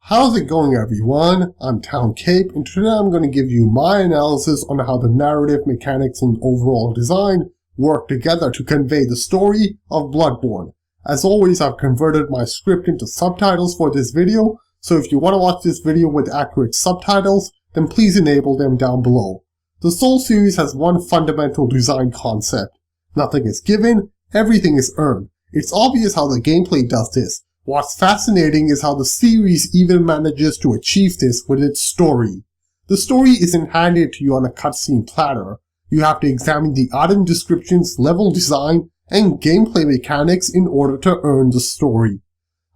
How's it going, everyone? I'm Town Cape, and today I'm going to give you my analysis on how the narrative, mechanics, and overall design work together to convey the story of Bloodborne. As always, I've converted my script into subtitles for this video, so if you want to watch this video with accurate subtitles, then please enable them down below. The Souls series has one fundamental design concept. Nothing is given, everything is earned. It's obvious how the gameplay does this. What's fascinating is how the series even manages to achieve this with its story. The story isn't handed to you on a cutscene platter. You have to examine the item descriptions, level design, and gameplay mechanics in order to earn the story.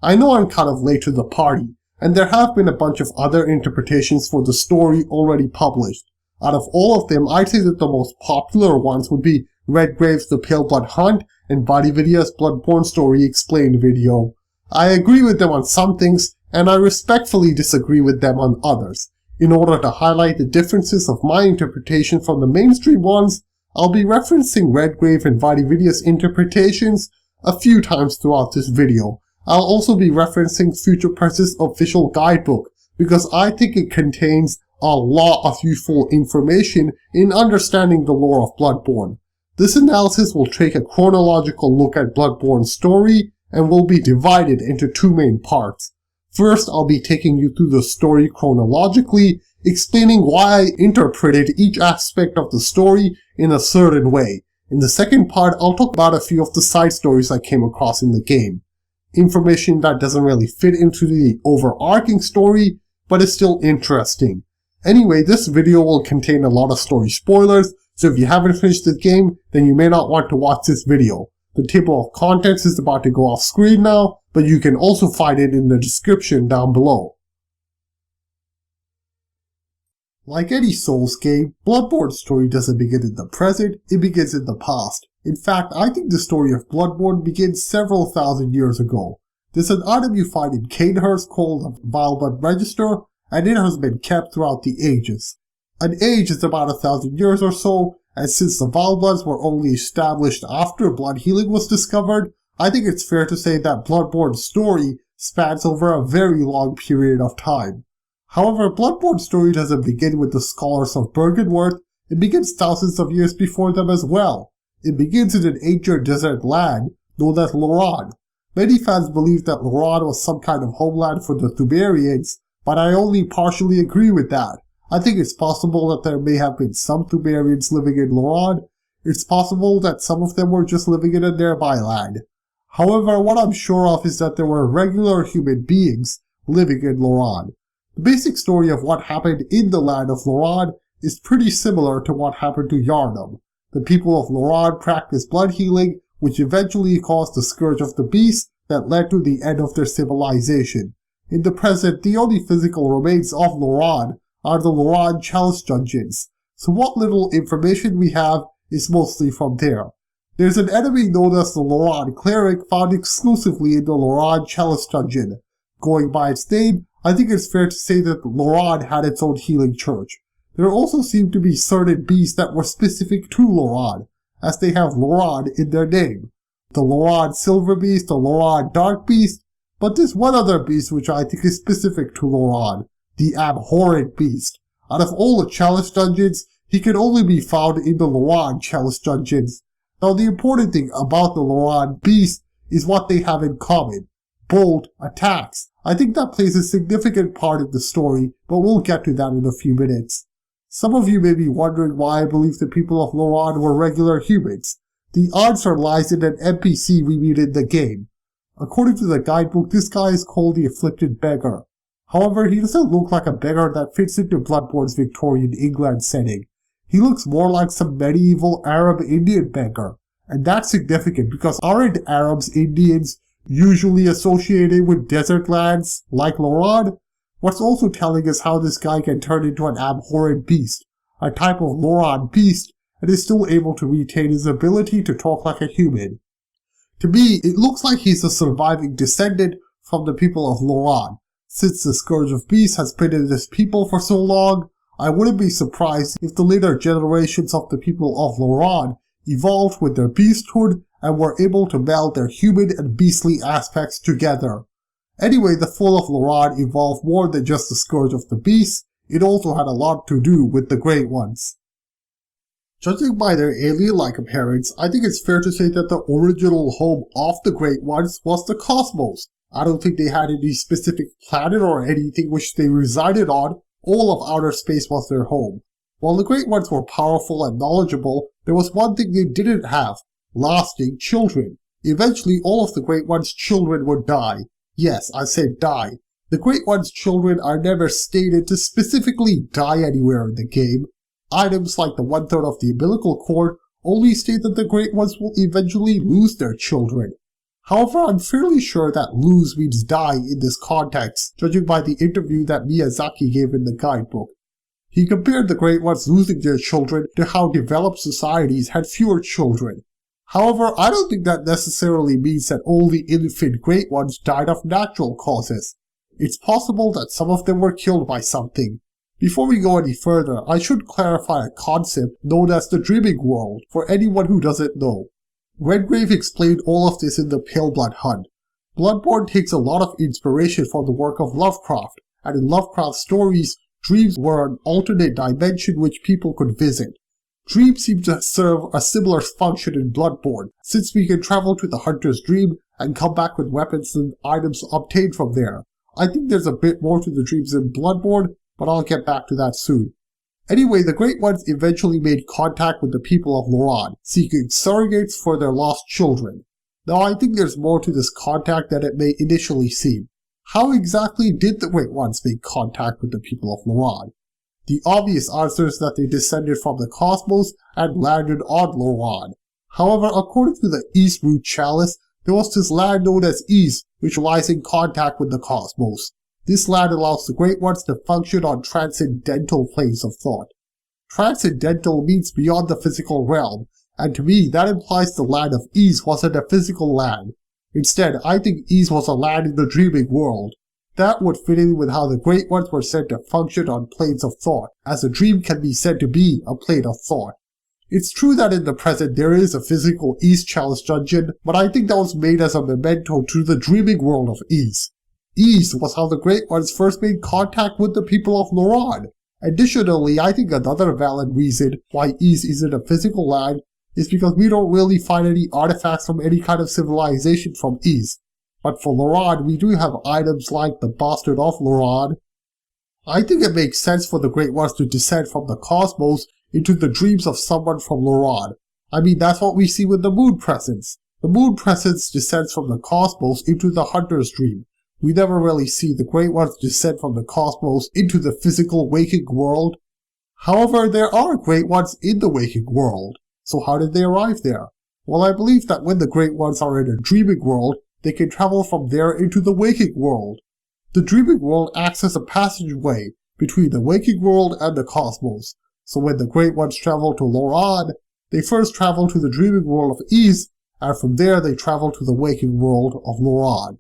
I know I'm kind of late to the party, and there have been a bunch of other interpretations for the story already published. Out of all of them, I'd say that the most popular ones would be Redgrave's The Pale Blood Hunt and VaatiVidya's Bloodborne Story Explained video. I agree with them on some things, and I respectfully disagree with them on others. In order to highlight the differences of my interpretation from the mainstream ones, I'll be referencing Redgrave and VaatiVidya's interpretations a few times throughout this video. I'll also be referencing Future Press's official guidebook, because I think it contains a lot of useful information in understanding the lore of Bloodborne. This analysis will take a chronological look at Bloodborne's story, and will be divided into two main parts. First, I'll be taking you through the story chronologically, explaining why I interpreted each aspect of the story in a certain way. In the second part, I'll talk about a few of the side stories I came across in the game. Information that doesn't really fit into the overarching story, but is still interesting. Anyway, this video will contain a lot of story spoilers, so if you haven't finished the game, then you may not want to watch this video. The table of contents is about to go off screen now, but you can also find it in the description down below. Like any Souls game, Bloodborne's story doesn't begin in the present, it begins in the past. In fact, I think the story of Bloodborne begins several thousand years ago. There's an item you find in Cainhurst called the Vileblood Register, and it has been kept throughout the ages. An age is about 1,000 years or so, and since the Vilebloods were only established after blood healing was discovered, I think it's fair to say that Bloodborne's story spans over a very long period of time. However, Bloodborne's story doesn't begin with the scholars of Byrgenwerth, it begins thousands of years before them as well. It begins in an ancient desert land known as Loran. Many fans believe that Loran was some kind of homeland for the Thumerians, but I only partially agree with that. I think it's possible that there may have been some Thumerians living in Loran. It's possible that some of them were just living in a nearby land. However, what I'm sure of is that there were regular human beings living in Loran. The basic story of what happened in the land of Loran is pretty similar to what happened to Yharnam. The people of Loran practiced blood healing, which eventually caused the Scourge of the Beast that led to the end of their civilization. In the present, the only physical remains of Loran are the Loran Chalice Dungeons, so what little information we have is mostly from there. There's an enemy known as the Loran Cleric found exclusively in the Loran Chalice Dungeon. Going by its name, I think it's fair to say that Loran had its own healing church. There also seem to be certain beasts that were specific to Loran, as they have Loran in their name. The Loran Silver Beast, the Loran Dark Beast, but there's one other beast which I think is specific to Loran. The Abhorrent Beast. Out of all the Chalice Dungeons, he can only be found in the Loran Chalice Dungeons. Now the important thing about the Loran Beast is what they have in common. Bold attacks. I think that plays a significant part in the story, but we'll get to that in a few minutes. Some of you may be wondering why I believe the people of Loran were regular humans. The answer lies in an NPC we meet in the game. According to the guidebook, this guy is called the Afflicted Beggar. However, he doesn't look like a beggar that fits into Bloodborne's Victorian England setting. He looks more like some medieval Arab Indian beggar. And that's significant because aren't Arabs Indians usually associated with desert lands like Loran? What's also telling is how this guy can turn into an abhorrent beast, a type of Loran beast, and is still able to retain his ability to talk like a human. To me, it looks like he's a surviving descendant from the people of Loran. Since the Scourge of Beasts has been in this people for so long, I wouldn't be surprised if the later generations of the people of Loran evolved with their beasthood and were able to meld their human and beastly aspects together. Anyway, the fall of Loran involved more than just the Scourge of the Beasts, it also had a lot to do with the Great Ones. Judging by their alien-like appearance, I think it's fair to say that the original home of the Great Ones was the cosmos. I don't think they had any specific planet or anything which they resided on. All of outer space was their home. While the Great Ones were powerful and knowledgeable, there was one thing they didn't have: lasting children. Eventually, all of the Great One's children would die. Yes, I said die. The Great One's children are never stated to specifically die anywhere in the game. Items like the 1/3 of the umbilical cord only state that the Great Ones will eventually lose their children. However, I'm fairly sure that lose means die in this context, judging by the interview that Miyazaki gave in the guidebook. He compared the Great Ones losing their children to how developed societies had fewer children. However, I don't think that necessarily means that all the infant Great Ones died of natural causes. It's possible that some of them were killed by something. Before we go any further, I should clarify a concept known as the Dreaming World, for anyone who doesn't know. Redgrave explained all of this in the Pale Blood Hunt. Bloodborne takes a lot of inspiration from the work of Lovecraft, and in Lovecraft's stories, dreams were an alternate dimension which people could visit. Dreams seem to serve a similar function in Bloodborne, since we can travel to the Hunter's Dream and come back with weapons and items obtained from there. I think there's a bit more to the dreams in Bloodborne, but I'll get back to that soon. Anyway, the Great Ones eventually made contact with the people of Loran, seeking surrogates for their lost children. Now I think there's more to this contact than it may initially seem. How exactly did the Great Ones make contact with the people of Loran? The obvious answer is that they descended from the cosmos and landed on Loran. However, according to the Ys Root Chalice, there was this land known as Ys, which lies in contact with the cosmos. This land allows the Great Ones to function on transcendental planes of thought. Transcendental means beyond the physical realm, and to me that implies the land of Ys wasn't a physical land. Instead, I think Ys was a land in the dreaming world. That would fit in with how the Great Ones were said to function on planes of thought, as a dream can be said to be a plane of thought. It's true that in the present there is a physical Ys Chalice dungeon, but I think that was made as a memento to the dreaming world of Ys. Ys was how the Great Ones first made contact with the people of Loran. Additionally, I think another valid reason why Ys isn't a physical land is because we don't really find any artifacts from any kind of civilization from Ys. But for Loran, we do have items like the Bastard of Loran. I think it makes sense for the Great Ones to descend from the cosmos into the dreams of someone from Loran. I mean, that's what we see with the Moon Presence. The Moon Presence descends from the cosmos into the Hunter's Dream. We never really see the Great Ones descend from the cosmos into the physical waking world. However, there are Great Ones in the waking world. So how did they arrive there? Well, I believe that when the Great Ones are in a dreaming world, they can travel from there into the waking world. The dreaming world acts as a passageway between the waking world and the cosmos. So when the Great Ones travel to Loran, they first travel to the dreaming world of Ys, and from there they travel to the waking world of Loran.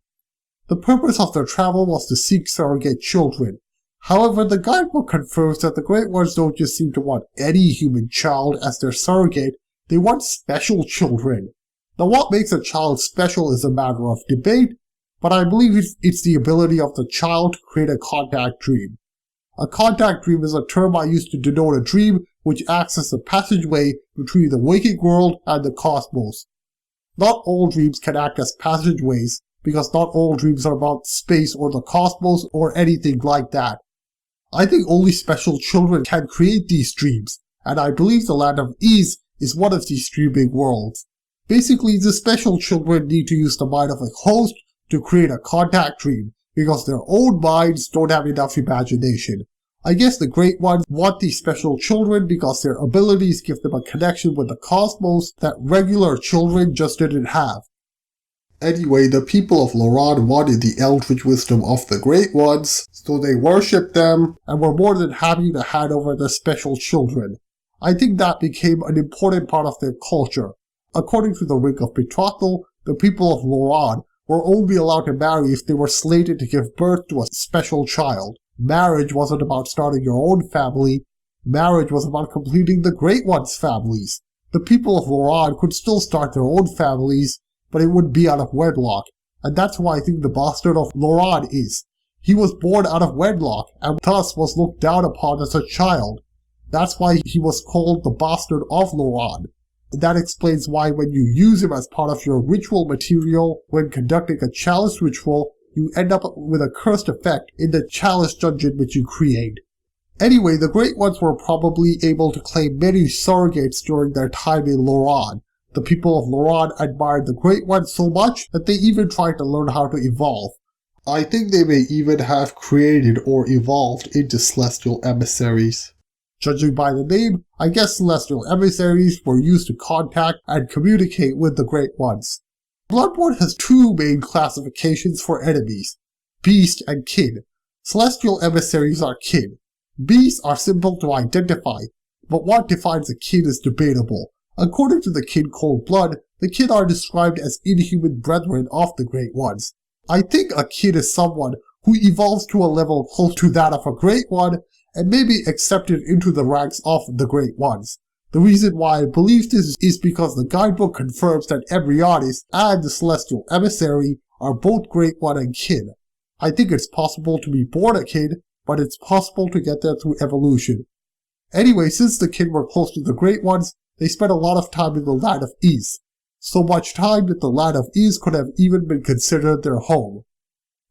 The purpose of their travel was to seek surrogate children. However, the guidebook confirms that the Great Ones don't just seem to want any human child as their surrogate, they want special children. Now, what makes a child special is a matter of debate, but I believe it's the ability of the child to create a contact dream. A contact dream is a term I use to denote a dream which acts as a passageway between the waking world and the cosmos. Not all dreams can act as passageways, because not all dreams are about space or the cosmos or anything like that. I think only special children can create these dreams, and I believe the land of Ys is one of these dreaming worlds. Basically, the special children need to use the mind of a host to create a contact dream, because their own minds don't have enough imagination. I guess the Great Ones want these special children because their abilities give them a connection with the cosmos that regular children just didn't have. Anyway, the people of Loran wanted the eldritch wisdom of the Great Ones, so they worshipped them and were more than happy to hand over their special children. I think that became an important part of their culture. According to the Ring of Betrothal, the people of Loran were only allowed to marry if they were slated to give birth to a special child. Marriage wasn't about starting your own family, marriage was about completing the Great Ones' families. The people of Loran could still start their own families, but it would be out of wedlock. and that's why I think the bastard of Loran is. He was born out of wedlock, and thus was looked down upon as a child. That's why he was called the bastard of Loran. And that explains why when you use him as part of your ritual material when conducting a chalice ritual, you end up with a cursed effect in the chalice dungeon which you create. Anyway, the Great Ones were probably able to claim many surrogates during their time in Loran. The people of Loran admired the Great Ones so much that they even tried to learn how to evolve. I think they may even have created or evolved into celestial emissaries. Judging by the name, I guess celestial emissaries were used to contact and communicate with the Great Ones. Bloodborne has two main classifications for enemies, Beast and Kin. Celestial emissaries are kin. Beasts are simple to identify, but what defines a kin is debatable. According to the Kin Cold Blood, the kin are described as inhuman brethren of the Great Ones. I think a kin is someone who evolves to a level close to that of a Great One and may be accepted into the ranks of the Great Ones. The reason why I believe this is because the guidebook confirms that Ebrietas and the Celestial Emissary are both Great One and kin. I think it's possible to be born a kin, but it's possible to get there through evolution. Anyway, since the kin were close to the Great Ones, they spent a lot of time in the Land of Ys. So much time that the Land of Ys could have even been considered their home.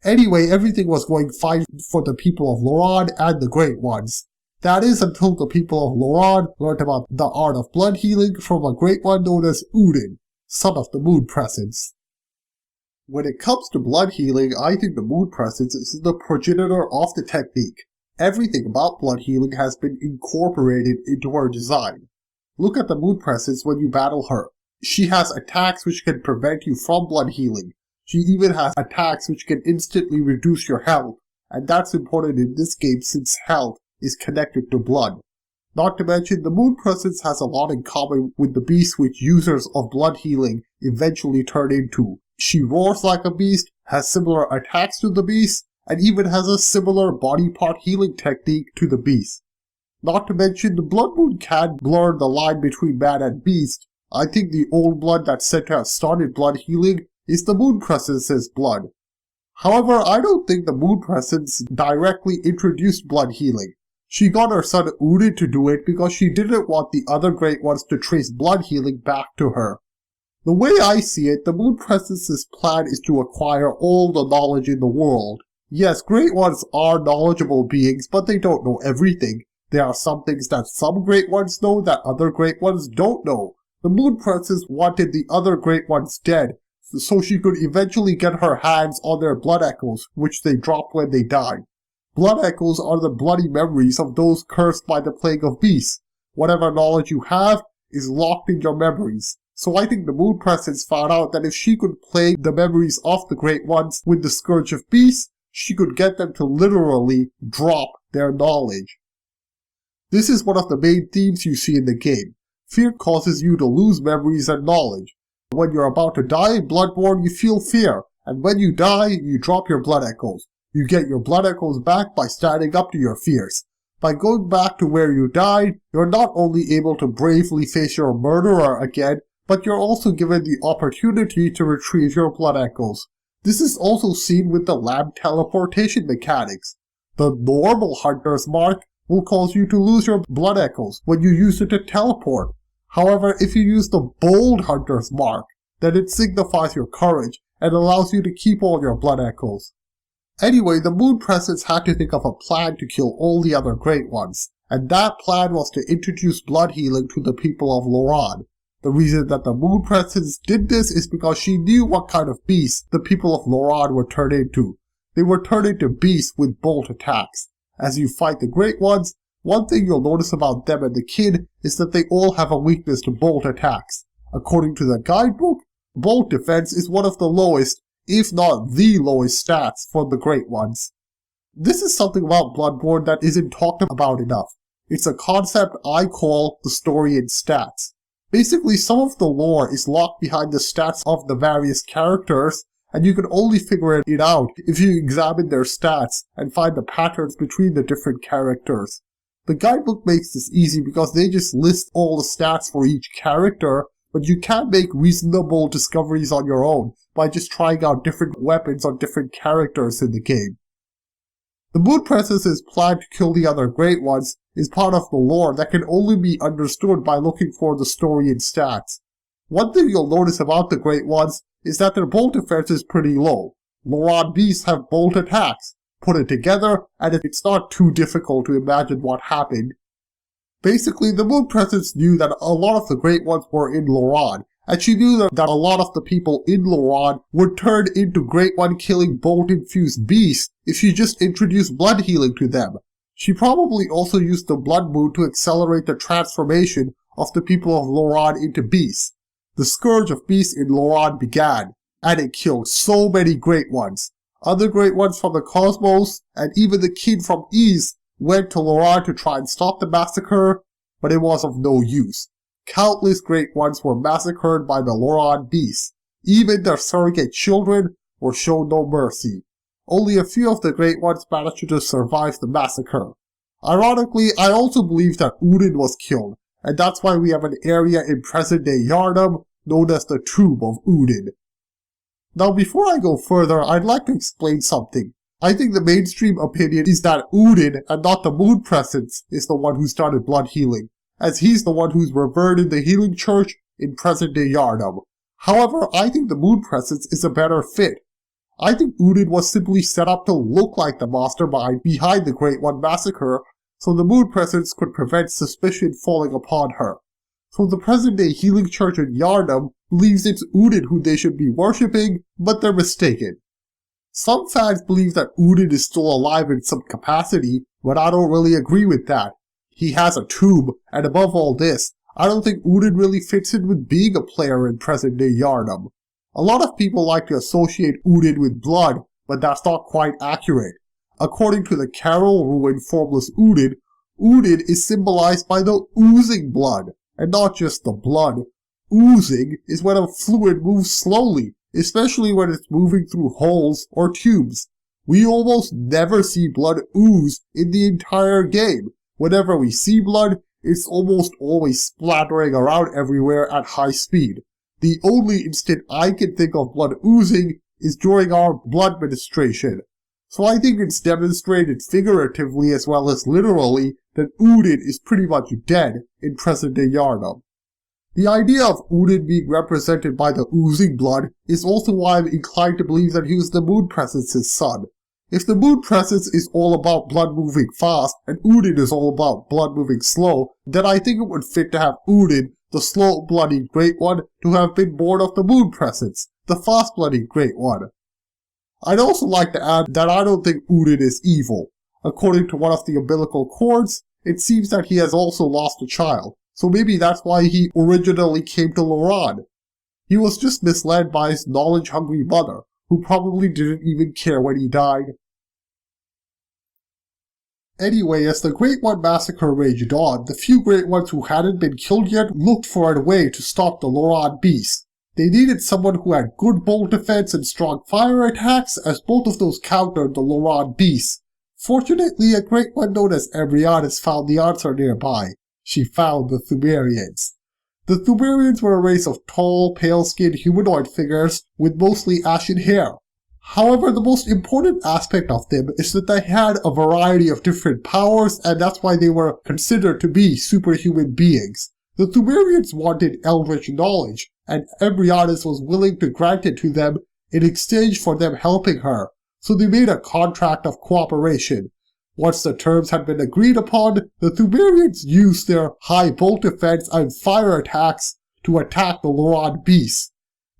Anyway, everything was going fine for the people of Loran and the Great Ones. That is until the people of Loran learned about the art of blood healing from a Great One known as Udin, son of the Moon Presence. When it comes to blood healing, I think the Moon Presence is the progenitor of the technique. Everything about blood healing has been incorporated into her design. Look at the Moon Presence when you battle her. She has attacks which can prevent you from blood healing. She even has attacks which can instantly reduce your health, and that's important in this game since health is connected to blood. Not to mention, the Moon Presence has a lot in common with the beast which users of blood healing eventually turn into. She roars like a beast, has similar attacks to the beast, and even has a similar body part healing technique to the beast. Not to mention, the Blood Moon can blur the line between man and beast. I think the old blood that's said to have started blood healing is the Moon Presence's blood. However, I don't think the Moon Presence directly introduced blood healing. She got her son Udin to do it because she didn't want the other Great Ones to trace blood healing back to her. The way I see it, the Moon Presence's plan is to acquire all the knowledge in the world. Yes, Great Ones are knowledgeable beings, but they don't know everything. There are some things that some Great Ones know that other Great Ones don't know. The Moon Presence wanted the other Great Ones dead, so she could eventually get her hands on their blood echoes, which they dropped when they died. Blood echoes are the bloody memories of those cursed by the plague of beasts. Whatever knowledge you have is locked in your memories. So I think the Moon Presence found out that if she could plague the memories of the Great Ones with the Scourge of Beasts, she could get them to literally drop their knowledge. This is one of the main themes you see in the game. Fear causes you to lose memories and knowledge. When you're about to die in Bloodborne, you feel fear, and when you die, you drop your blood echoes. You get your blood echoes back by standing up to your fears. By going back to where you died, you're not only able to bravely face your murderer again, but you're also given the opportunity to retrieve your blood echoes. This is also seen with the lab teleportation mechanics. The normal Hunter's Mark will cause you to lose your blood echoes when you use it to teleport. However, if you use the Bold Hunter's Mark, then it signifies your courage and allows you to keep all your blood echoes. Anyway, the Moon Presence had to think of a plan to kill all the other Great Ones, and that plan was to introduce blood healing to the people of Loran. The reason that the Moon Presence did this is because she knew what kind of beasts the people of Loran were turned into. They were turned into beasts with bolt attacks. As you fight the Great Ones, one thing you'll notice about them and the Kin is that they all have a weakness to bolt attacks. According to the guidebook, bolt defense is one of the lowest, if not the lowest stats for the Great Ones. This is something about Bloodborne that isn't talked about enough. It's a concept I call the story in stats. Basically, some of the lore is locked behind the stats of the various characters, and you can only figure it out if you examine their stats and find the patterns between the different characters. The guidebook makes this easy because they just list all the stats for each character, but you can make reasonable discoveries on your own by just trying out different weapons on different characters in the game. The Moon Princess's plan to kill the other Great Ones is part of the lore that can only be understood by looking for the story and stats. One thing you'll notice about the Great Ones is that their bolt defense is pretty low. Loran beasts have bolt attacks. Put it together, and it's not too difficult to imagine what happened. Basically, the Moon Princess knew that a lot of the Great Ones were in Loran, and she knew that a lot of the people in Loran would turn into Great One killing bolt-infused beasts if she just introduced blood healing to them. She probably also used the Blood Moon to accelerate the transformation of the people of Loran into beasts. The Scourge of Beasts in Loran began, and it killed so many Great Ones. Other Great Ones from the Cosmos, and even the King from Ys, went to Loran to try and stop the massacre, but it was of no use. Countless Great Ones were massacred by the Loran beasts. Even their surrogate children were shown no mercy. Only a few of the Great Ones managed to survive the massacre. Ironically, I also believe that Udin was killed, and that's why we have an area in present-day Yharnam known as the Tomb of Udin. Now before I go further, I'd like to explain something. I think the mainstream opinion is that Udin, and not the Moon Princess, is the one who started blood healing, as he's the one who's revered in the Healing Church in present-day Yharnam. However, I think the Moon Princess is a better fit. I think Udin was simply set up to look like the mastermind behind the Great One massacre, so the Moon Princess could prevent suspicion falling upon her. So the present-day Healing Church in Yharnam believes it's Udin who they should be worshipping, but they're mistaken. Some fans believe that Udin is still alive in some capacity, but I don't really agree with that. He has a tomb, and above all this, I don't think Udin really fits in with being a player in present-day Yharnam. A lot of people like to associate Udin with blood, but that's not quite accurate. According to the Carol ruin Formless Udin, Udin is symbolized by the oozing blood, and not just the blood. Oozing is when a fluid moves slowly, especially when it's moving through holes or tubes. We almost never see blood ooze in the entire game. Whenever we see blood, it's almost always splattering around everywhere at high speed. The only instant I can think of blood oozing is during our blood ministration. So I think it's demonstrated figuratively as well as literally that Udin is pretty much dead in present-day Yharnam. The idea of Udin being represented by the oozing blood is also why I'm inclined to believe that he was the Moon Princess's son. If the Moon Princess is all about blood moving fast and Udin is all about blood moving slow, then I think it would fit to have Udin, the slow-bloodied Great One, to have been born of the Moon Princess, the fast-bloodied Great One. I'd also like to add that I don't think Udin is evil. According to one of the umbilical cords, it seems that he has also lost a child, so maybe that's why he originally came to Loran. He was just misled by his knowledge-hungry mother, who probably didn't even care when he died. Anyway, as the Great One massacre raged on, the few Great Ones who hadn't been killed yet looked for a way to stop the Loran beasts. They needed someone who had good bolt defense and strong fire attacks, as both of those countered the Loran beasts. Fortunately, a Great One known as Ebrietas found the answer nearby. She found the Thumerians. The Thumerians were a race of tall, pale-skinned humanoid figures with mostly ashen hair. However, the most important aspect of them is that they had a variety of different powers, and that's why they were considered to be superhuman beings. The Thumerians wanted eldritch knowledge, and Ebrietas was willing to grant it to them in exchange for them helping her, so they made a contract of cooperation. Once the terms had been agreed upon, the Thumerians used their high bolt defense and fire attacks to attack the Loran beasts.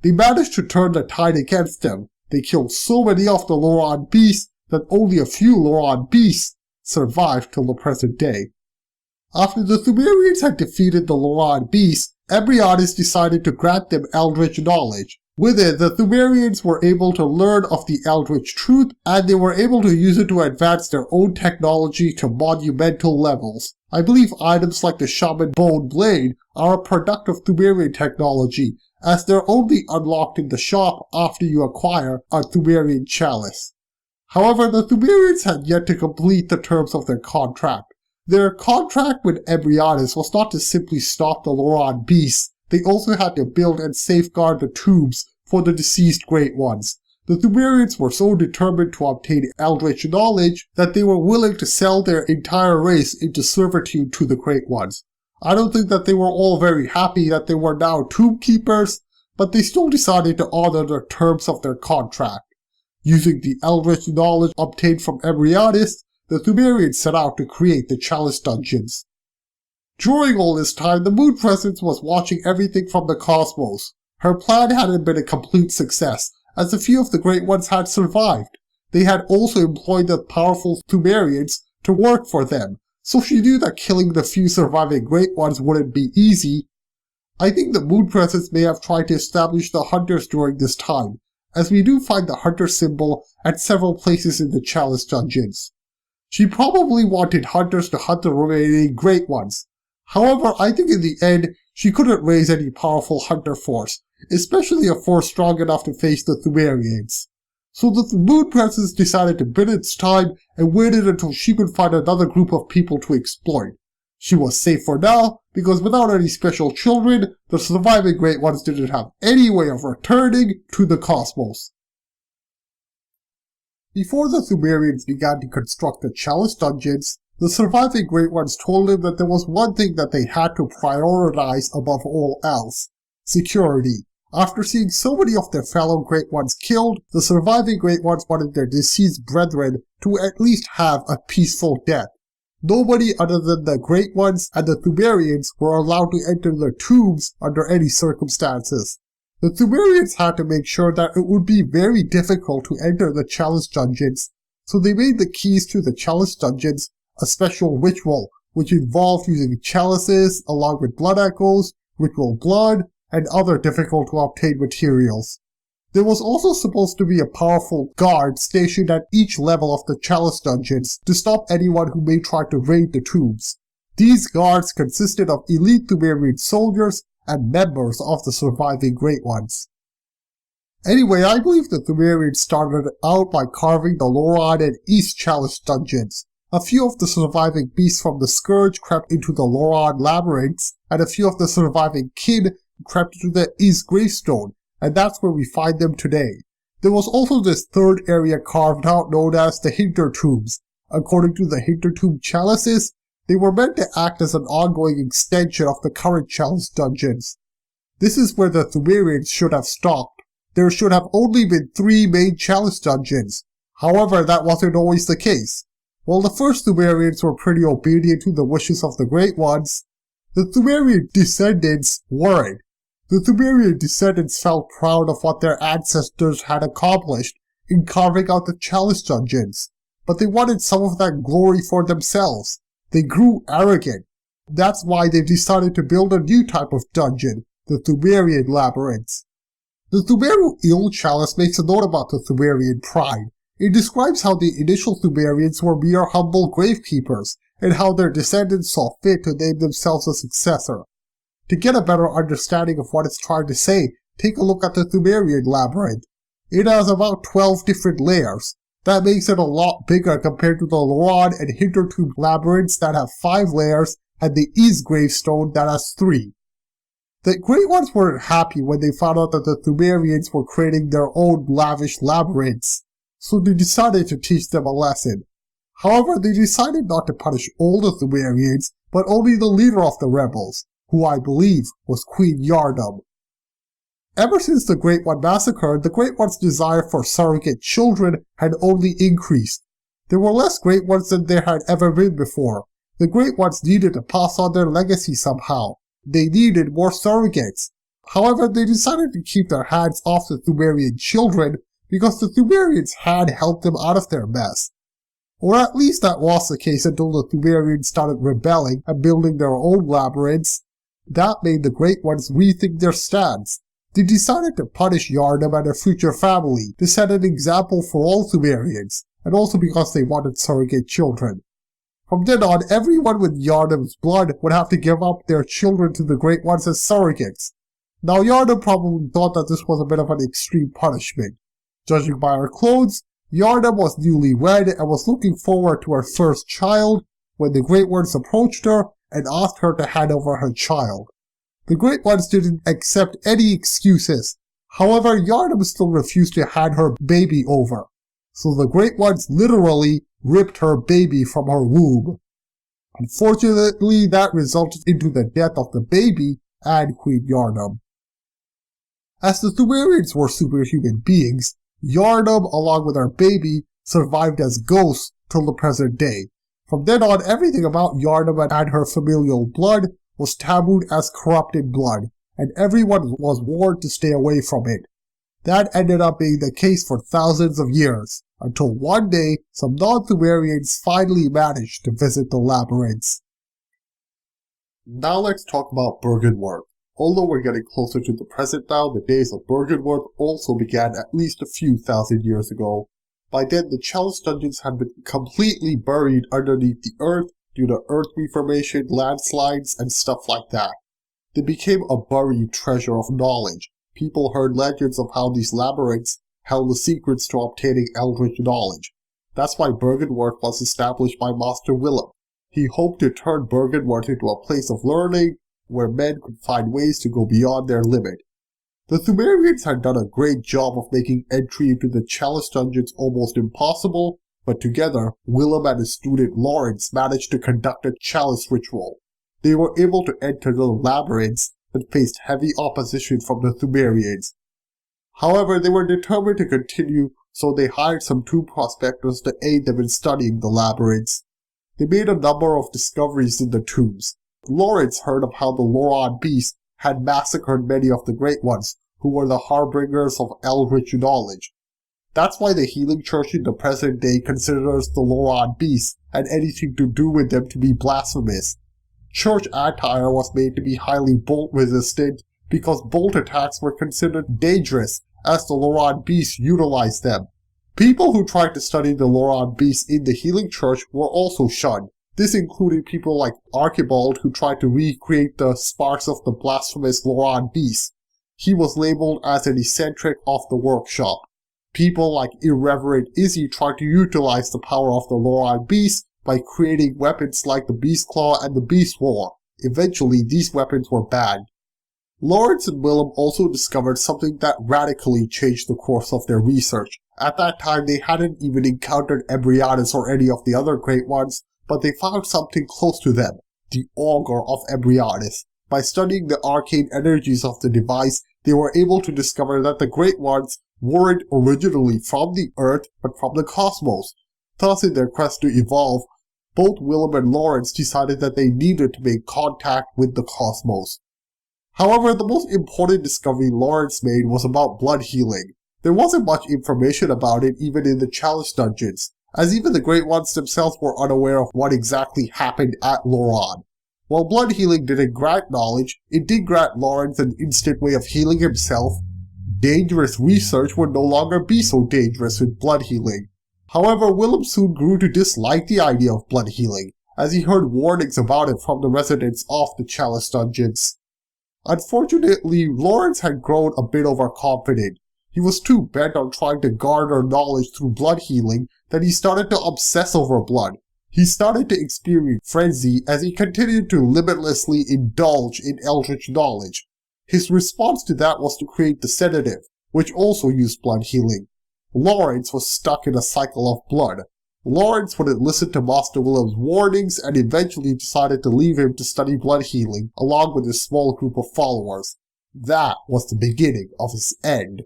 They managed to turn the tide against them. They killed so many of the Loran beasts that only a few Loran beasts survived till the present day. After the Thumerians had defeated the Loran beasts, Ebrietas decided to grant them eldritch knowledge. With it, the Thumerians were able to learn of the eldritch truth, and they were able to use it to advance their own technology to monumental levels. I believe items like the Shaman Bone Blade are a product of Thumerian technology, as they're only unlocked in the shop after you acquire a Thumerian chalice. However, the Thumerians had yet to complete the terms of their contract. Their contract with Ebrietas was not to simply stop the Loran beasts, they also had to build and safeguard the tombs for the deceased Great Ones. The Thumerians were so determined to obtain eldritch knowledge that they were willing to sell their entire race into servitude to the Great Ones. I don't think that they were all very happy that they were now tomb keepers, but they still decided to honor the terms of their contract. Using the eldritch knowledge obtained from Emryatis, the Thumerians set out to create the Chalice Dungeons. During all this time, the Moon Presence was watching everything from the cosmos. Her plan hadn't been a complete success, as a few of the Great Ones had survived. They had also employed the powerful Thumerians to work for them, so she knew that killing the few surviving Great Ones wouldn't be easy. I think the Moon Presence may have tried to establish the Hunters during this time, as we do find the Hunter symbol at several places in the Chalice Dungeons. She probably wanted Hunters to hunt the remaining Great Ones. However, I think in the end, she couldn't raise any powerful Hunter force, especially a force strong enough to face the Thumerians. So the Moon Presence decided to bid its time and waited until she could find another group of people to exploit. She was safe for now, because without any special children, the surviving Great Ones didn't have any way of returning to the cosmos. Before the Thumerians began to construct the Chalice Dungeons, the surviving Great Ones told them that there was one thing that they had to prioritize above all else: security. After seeing so many of their fellow Great Ones killed, the surviving Great Ones wanted their deceased brethren to at least have a peaceful death. Nobody other than the Great Ones and the Thumerians were allowed to enter their tombs under any circumstances. The Thumerians had to make sure that it would be very difficult to enter the Chalice Dungeons, so they made the keys to the Chalice Dungeons a special ritual, which involved using chalices along with blood echoes, ritual blood, and other difficult to obtain materials. There was also supposed to be a powerful guard stationed at each level of the Chalice Dungeons to stop anyone who may try to raid the tombs. These guards consisted of elite Thumerian soldiers and members of the surviving Great Ones. Anyway, I believe the Thumerians started out by carving the Loran and East Chalice Dungeons. A few of the surviving beasts from the Scourge crept into the Loran labyrinths, and a few of the surviving kin crept into the East Gravestone, and that's where we find them today. There was also this third area carved out known as the Hintertombs. According to the Hintertomb chalices, they were meant to act as an ongoing extension of the current Chalice Dungeons. This is where the Thumerians should have stopped. There should have only been 3 main Chalice Dungeons. However, that wasn't always the case. While the first Thumerians were pretty obedient to the wishes of the Great Ones, the Thumerian descendants weren't. The Thumerian descendants felt proud of what their ancestors had accomplished in carving out the Chalice Dungeons, but they wanted some of that glory for themselves. They grew arrogant. That's why they decided to build a new type of dungeon, the Thumerian Labyrinths. The Thumeru-Il Chalice makes a note about the Thumerian pride. It describes how the initial Thumerians were mere humble gravekeepers, and how their descendants saw fit to name themselves a successor. To get a better understanding of what it's trying to say, take a look at the Thumerian Labyrinth. It has about 12 different layers. That makes it a lot bigger compared to the Loran and Hintertomb Labyrinths that have 5 layers and the East Gravestone that has 3. The Great Ones weren't happy when they found out that the Thumerians were creating their own lavish labyrinths, so they decided to teach them a lesson. However, they decided not to punish all the Thumerians, but only the leader of the rebels, who I believe was Queen Yharnam. Ever since the Great One massacre, the Great One's desire for surrogate children had only increased. There were less Great Ones than there had ever been before. The Great Ones needed to pass on their legacy somehow. They needed more surrogates. However, they decided to keep their hands off the Thumerian children because the Thumerians had helped them out of their mess. Or at least that was the case until the Thumerians started rebelling and building their own labyrinths. That made the Great Ones rethink their stance. They decided to punish Yharnam and her future family to set an example for all Thumerians, and also because they wanted surrogate children. From then on, everyone with Yharnam's blood would have to give up their children to the Great Ones as surrogates. Now Yharnam probably thought that this was a bit of an extreme punishment. Judging by her clothes, Yharnam was newlywed and was looking forward to her first child when the Great Ones approached her and asked her to hand over her child. The Great Ones didn't accept any excuses. However, Yharnam still refused to hand her baby over, so the Great Ones literally ripped her baby from her womb. Unfortunately, that resulted into the death of the baby and Queen Yharnam. As the Thumerians were superhuman beings, Yharnam, along with her baby, survived as ghosts till the present day. From then on, everything about Yharnam and her familial blood was tabooed as corrupted blood, and everyone was warned to stay away from it. That ended up being the case for thousands of years, until one day some non-Thumerians finally managed to visit the labyrinths. Now let's talk about Byrgenwerth. Although we're getting closer to the present now, the days of Byrgenwerth also began at least a few thousand years ago. By then, the Chalice Dungeons had been completely buried underneath the earth due to earth reformation, landslides, and stuff like that. They became a buried treasure of knowledge. People heard legends of how these labyrinths held the secrets to obtaining eldritch knowledge. That's why Byrgenwerth was established by Master Willem. He hoped to turn Byrgenwerth into a place of learning where men could find ways to go beyond their limit. The Thumerians had done a great job of making entry into the Chalice Dungeons almost impossible, but together, Willem and his student Lawrence managed to conduct a chalice ritual. They were able to enter the labyrinths, but faced heavy opposition from the Thumerians. However, they were determined to continue, so they hired some tomb prospectors to aid them in studying the labyrinths. They made a number of discoveries in the tombs. Lawrence heard of how the Loran beast had massacred many of the Great Ones, who were the harbingers of eldritch knowledge. That's why the Healing Church in the present day considers the Loran beast and anything to do with them to be blasphemous. Church attire was made to be highly bolt resistant because bolt attacks were considered dangerous as the Loran beast utilized them. People who tried to study the Loran beast in the Healing Church were also shunned. This included people like Archibald, who tried to recreate the sparks of the blasphemous Loran beast. He was labeled as an eccentric off the workshop. People like Irreverent Izzy tried to utilize the power of the Loran beast by creating weapons like the Beast Claw and the Beast Roar. Eventually, these weapons were banned. Lawrence and Willem also discovered something that radically changed the course of their research. At that time, they hadn't even encountered Ebrietas or any of the other Great Ones, but they found something close to them, the Augur of Ebrietas. By studying the arcane energies of the device, they were able to discover that the Great Ones weren't originally from the Earth, but from the cosmos. Thus, in their quest to evolve, both Willem and Lawrence decided that they needed to make contact with the cosmos. However, the most important discovery Lawrence made was about blood healing. There wasn't much information about it even in the Chalice Dungeons, as even the Great Ones themselves were unaware of what exactly happened at Loran. While blood healing didn't grant knowledge, it did grant Lawrence an instant way of healing himself. Dangerous research would no longer be so dangerous with blood healing. However, Willem soon grew to dislike the idea of blood healing, as he heard warnings about it from the residents of the Chalice Dungeons. Unfortunately, Lawrence had grown a bit overconfident. He was too bent on trying to garner knowledge through blood healing that he started to obsess over blood. He started to experience frenzy as he continued to limitlessly indulge in eldritch knowledge. His response to that was to create the sedative, which also used blood healing. Lawrence was stuck in a cycle of blood. Lawrence wouldn't listen to Master Willem's warnings and eventually decided to leave him to study blood healing along with his small group of followers. That was the beginning of his end.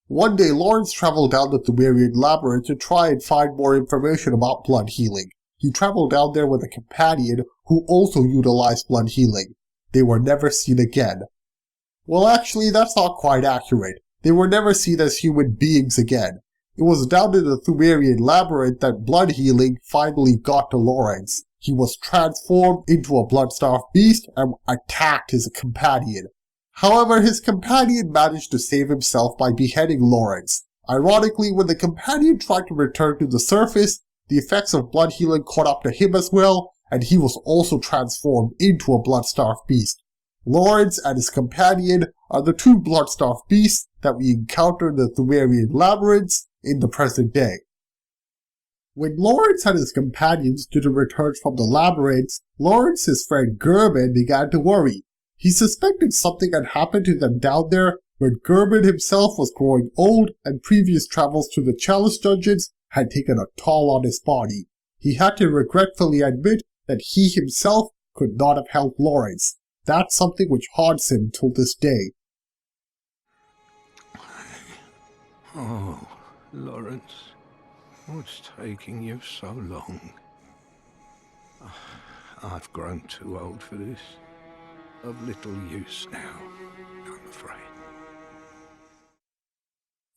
One day, Lawrence traveled down the Thumerian labyrinth to try and find more information about blood healing. He traveled down there with a companion who also utilized blood healing. They were never seen again. Well, actually, that's not quite accurate. They were never seen as human beings again. It was down in the Thumerian labyrinth that blood healing finally got to Lawrence. He was transformed into a blood-starved beast and attacked his companion. However, his companion managed to save himself by beheading Lawrence. Ironically, when the companion tried to return to the surface, the effects of blood healing caught up to him as well, and he was also transformed into a blood-starved beast. Lawrence and his companion are the two blood-starved beasts that we encounter in the Thumerian labyrinths in the present day. When Lawrence and his companions didn't return from the labyrinths, Lawrence's friend Gehrman began to worry. He suspected something had happened to them down there when Gerbin himself was growing old and previous travels to the Chalice Dungeons had taken a toll on his body. He had to regretfully admit that he himself could not have helped Lawrence. That's something which haunts him till this day. Oh, Lawrence, what's taking you so long? I've grown too old for this. Of little use now, I'm afraid.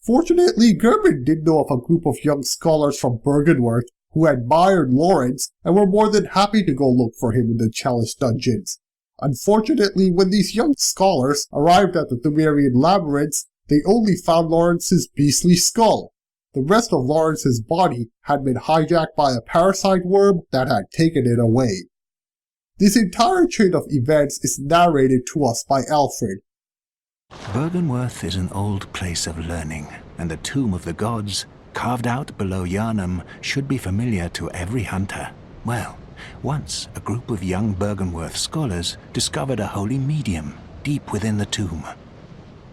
Fortunately, Gerbin did know of a group of young scholars from Byrgenwerth who admired Lawrence and were more than happy to go look for him in the Chalice Dungeons. Unfortunately, when these young scholars arrived at the Thumerian labyrinths, they only found Lawrence's beastly skull. The rest of Lawrence's body had been hijacked by a parasite worm that had taken it away. This entire chain of events is narrated to us by Alfred. Byrgenwerth is an old place of learning, and the Tomb of the Gods, carved out below Yharnam, should be familiar to every hunter. Well, once a group of young Byrgenwerth scholars discovered a holy medium deep within the tomb.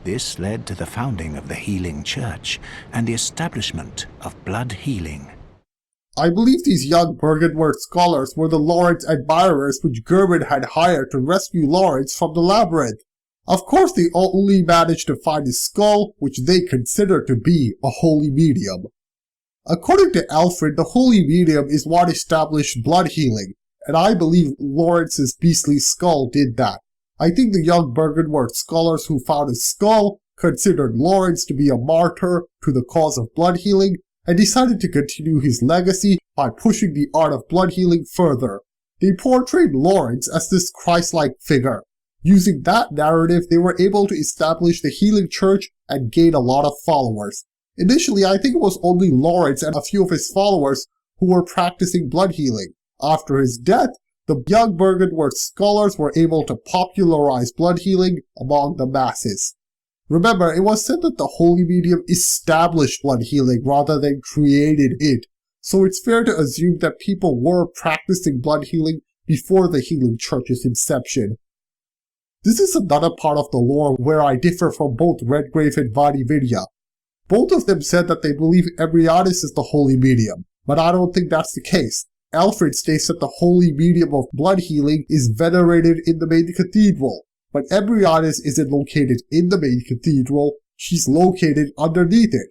This led to the founding of the Healing Church and the establishment of blood healing. I believe these young Byrgenwerth scholars were the Lawrence admirers which Gerbin had hired to rescue Lawrence from the labyrinth. Of course, they only managed to find his skull, which they considered to be a holy medium. According to Alfred, the holy medium is what established blood healing, and I believe Lawrence's beastly skull did that. I think the young Byrgenwerth scholars who found his skull considered Lawrence to be a martyr to the cause of blood healing, and decided to continue his legacy by pushing the art of blood healing further. They portrayed Lawrence as this Christ-like figure. Using that narrative, they were able to establish the Healing Church and gain a lot of followers. Initially, I think it was only Lawrence and a few of his followers who were practicing blood healing. After his death, the young Byrgenwerth scholars were able to popularize blood healing among the masses. Remember, it was said that the holy medium established blood healing rather than created it, so it's fair to assume that people were practicing blood healing before the Healing Church's inception. This is another part of the lore where I differ from both Redgrave and VaniVidya. Both of them said that they believe Ebrietas is the holy medium, but I don't think that's the case. Alfred states that the holy medium of blood healing is venerated in the main cathedral, but Ebrietas isn't located in the main cathedral, she's located underneath it.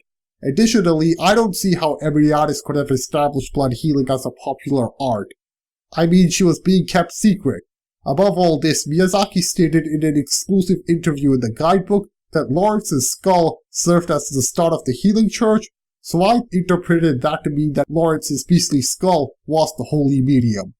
Additionally, I don't see how Ebrietas could have established blood healing as a popular art. I mean, she was being kept secret. Above all this, Miyazaki stated in an exclusive interview in the guidebook that Lawrence's skull served as the start of the Healing Church, so I interpreted that to mean that Lawrence's beastly skull was the holy medium.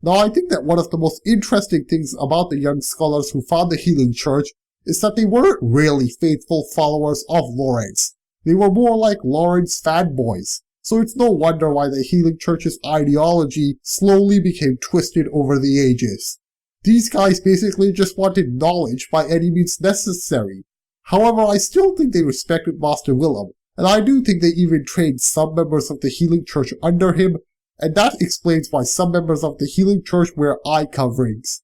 Now, I think that one of the most interesting things about the young scholars who found the Healing Church is that they weren't really faithful followers of Lawrence. They were more like Lawrence fanboys, so it's no wonder why the Healing Church's ideology slowly became twisted over the ages. These guys basically just wanted knowledge by any means necessary. However, I still think they respected Master Willem, and I do think they even trained some members of the Healing Church under him, and that explains why some members of the Healing Church wear eye coverings.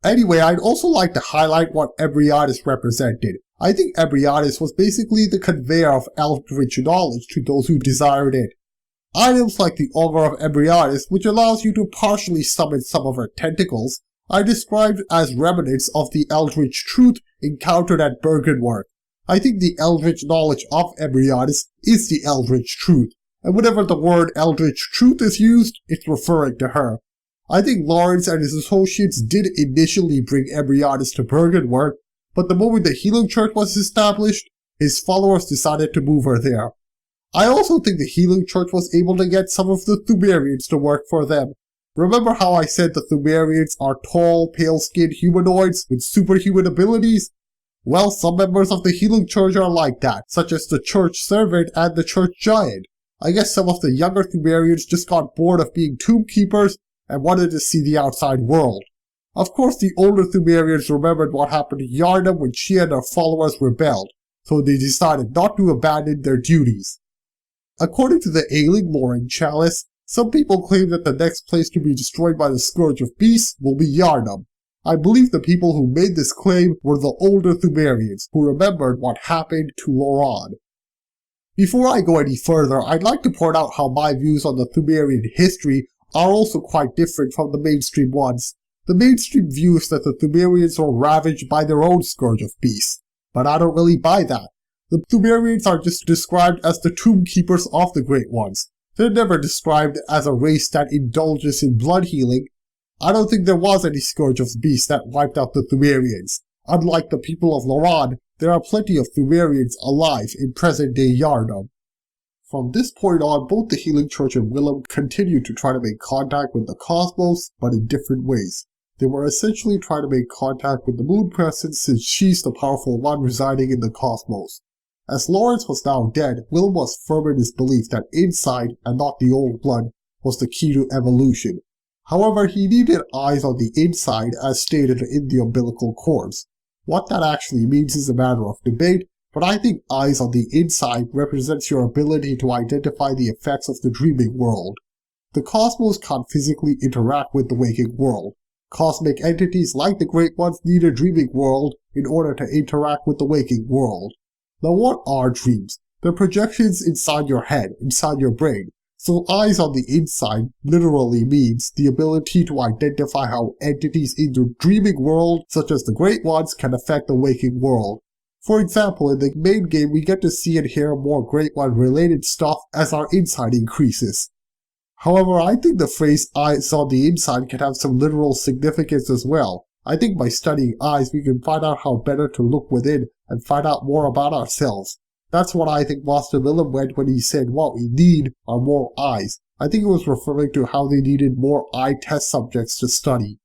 Anyway, I'd also like to highlight what Ebrietas represented. I think Ebrietas was basically the conveyor of eldritch knowledge to those who desired it. Items like the Augur of Ebrietas, which allows you to partially summon some of her tentacles, are described as remnants of the eldritch truth encountered at Byrgenwerth. I think the eldritch knowledge of Ebrietas is the eldritch truth, and whenever the word eldritch truth is used, it's referring to her. I think Lawrence and his associates did initially bring Ebrietas to Byrgenwerth, but the moment the Healing Church was established, his followers decided to move her there. I also think the Healing Church was able to get some of the Thumerians to work for them. Remember how I said the Thumerians are tall, pale-skinned humanoids with superhuman abilities? Well, some members of the Healing Church are like that, such as the Church Servant and the Church Giant. I guess some of the younger Thumerians just got bored of being tomb keepers and wanted to see the outside world. Of course, the older Thumerians remembered what happened to Yharnam when she and her followers rebelled, so they decided not to abandon their duties. According to the Ailing lore in Chalice, some people claim that the next place to be destroyed by the Scourge of Beasts will be Yharnam. I believe the people who made this claim were the older Pthumerians who remembered what happened to Loran. Before I go any further, I'd like to point out how my views on the Pthumerian history are also quite different from the mainstream ones. The mainstream views that the Pthumerians were ravaged by their own scourge of beasts, but I don't really buy that. The Pthumerians are just described as the tomb keepers of the Great Ones. They're never described as a race that indulges in blood healing. I don't think there was any scourge of beasts that wiped out the Pthumerians. Unlike the people of Loran, there are plenty of Pthumerians alive in present-day Yharnam. From this point on, both the Healing Church and Willem continued to try to make contact with the cosmos, but in different ways. They were essentially trying to make contact with the Moon Presence since she's the powerful one residing in the cosmos. As Lawrence was now dead, Willem was firm in his belief that inside, and not the old blood, was the key to evolution. However, he needed eyes on the inside as stated in the umbilical cords. What that actually means is a matter of debate, but I think eyes on the inside represents your ability to identify the effects of the dreaming world. The cosmos can't physically interact with the waking world. Cosmic entities like the Great Ones need a dreaming world in order to interact with the waking world. Now what are dreams? They're projections inside your head, inside your brain. So eyes on the inside literally means the ability to identify how entities in the dreaming world, such as the Great Ones, can affect the waking world. For example, in the main game we get to see and hear more Great One related stuff as our insight increases. However, I think the phrase eyes on the inside can have some literal significance as well. I think by studying eyes we can find out how better to look within and find out more about ourselves. That's what I think Master Willem meant when he said what we need are more eyes. I think he was referring to how they needed more eye test subjects to study.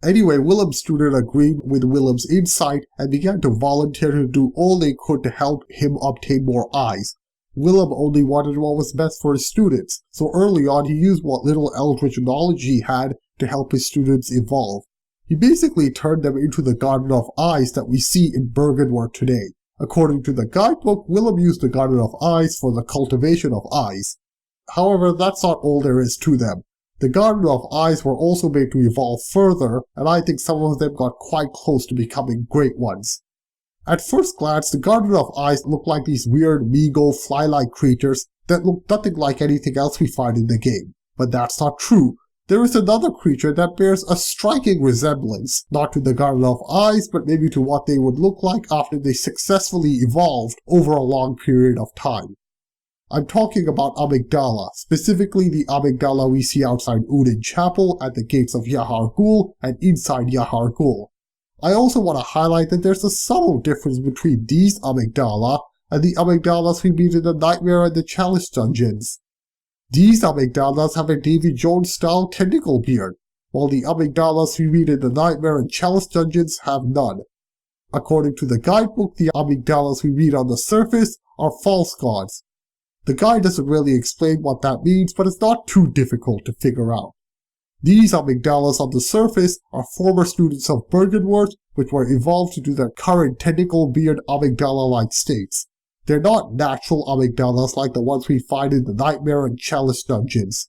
Anyway, Willem's student agreed with Willem's insight and began to volunteer to do all they could to help him obtain more eyes. Willem only wanted what was best for his students, so early on he used what little eldritch knowledge he had to help his students evolve. He basically turned them into the Garden of Eyes that we see in Byrgenwerth today. According to the guidebook, Willem used the Garden of Eyes for the cultivation of eyes. However, that's not all there is to them. The Garden of Eyes were also made to evolve further, and I think some of them got quite close to becoming Great Ones. At first glance, the Garden of Eyes looked like these weird Meagle fly-like creatures that look nothing like anything else we find in the game. But that's not true. There is another creature that bears a striking resemblance, not to the Garden of Eyes, but maybe to what they would look like after they successfully evolved over a long period of time. I'm talking about Amygdala, specifically the Amygdala we see outside Udin Chapel, at the gates of Yahar'gul, and inside Yahar'gul. I also want to highlight that there's a subtle difference between these Amygdala and the Amygdalas we meet in the Nightmare and the Chalice dungeons. These Amygdalas have a Davy Jones-style tentacle beard, while the Amygdalas we meet in the Nightmare and Chalice dungeons have none. According to the guidebook, the Amygdalas we meet on the surface are false gods. The guide doesn't really explain what that means, but it's not too difficult to figure out. These Amygdalas on the surface are former students of Byrgenwerth, which were evolved into their current tentacle beard Amygdala-like states. They're not natural Amygdalas like the ones we find in the Nightmare and Chalice dungeons.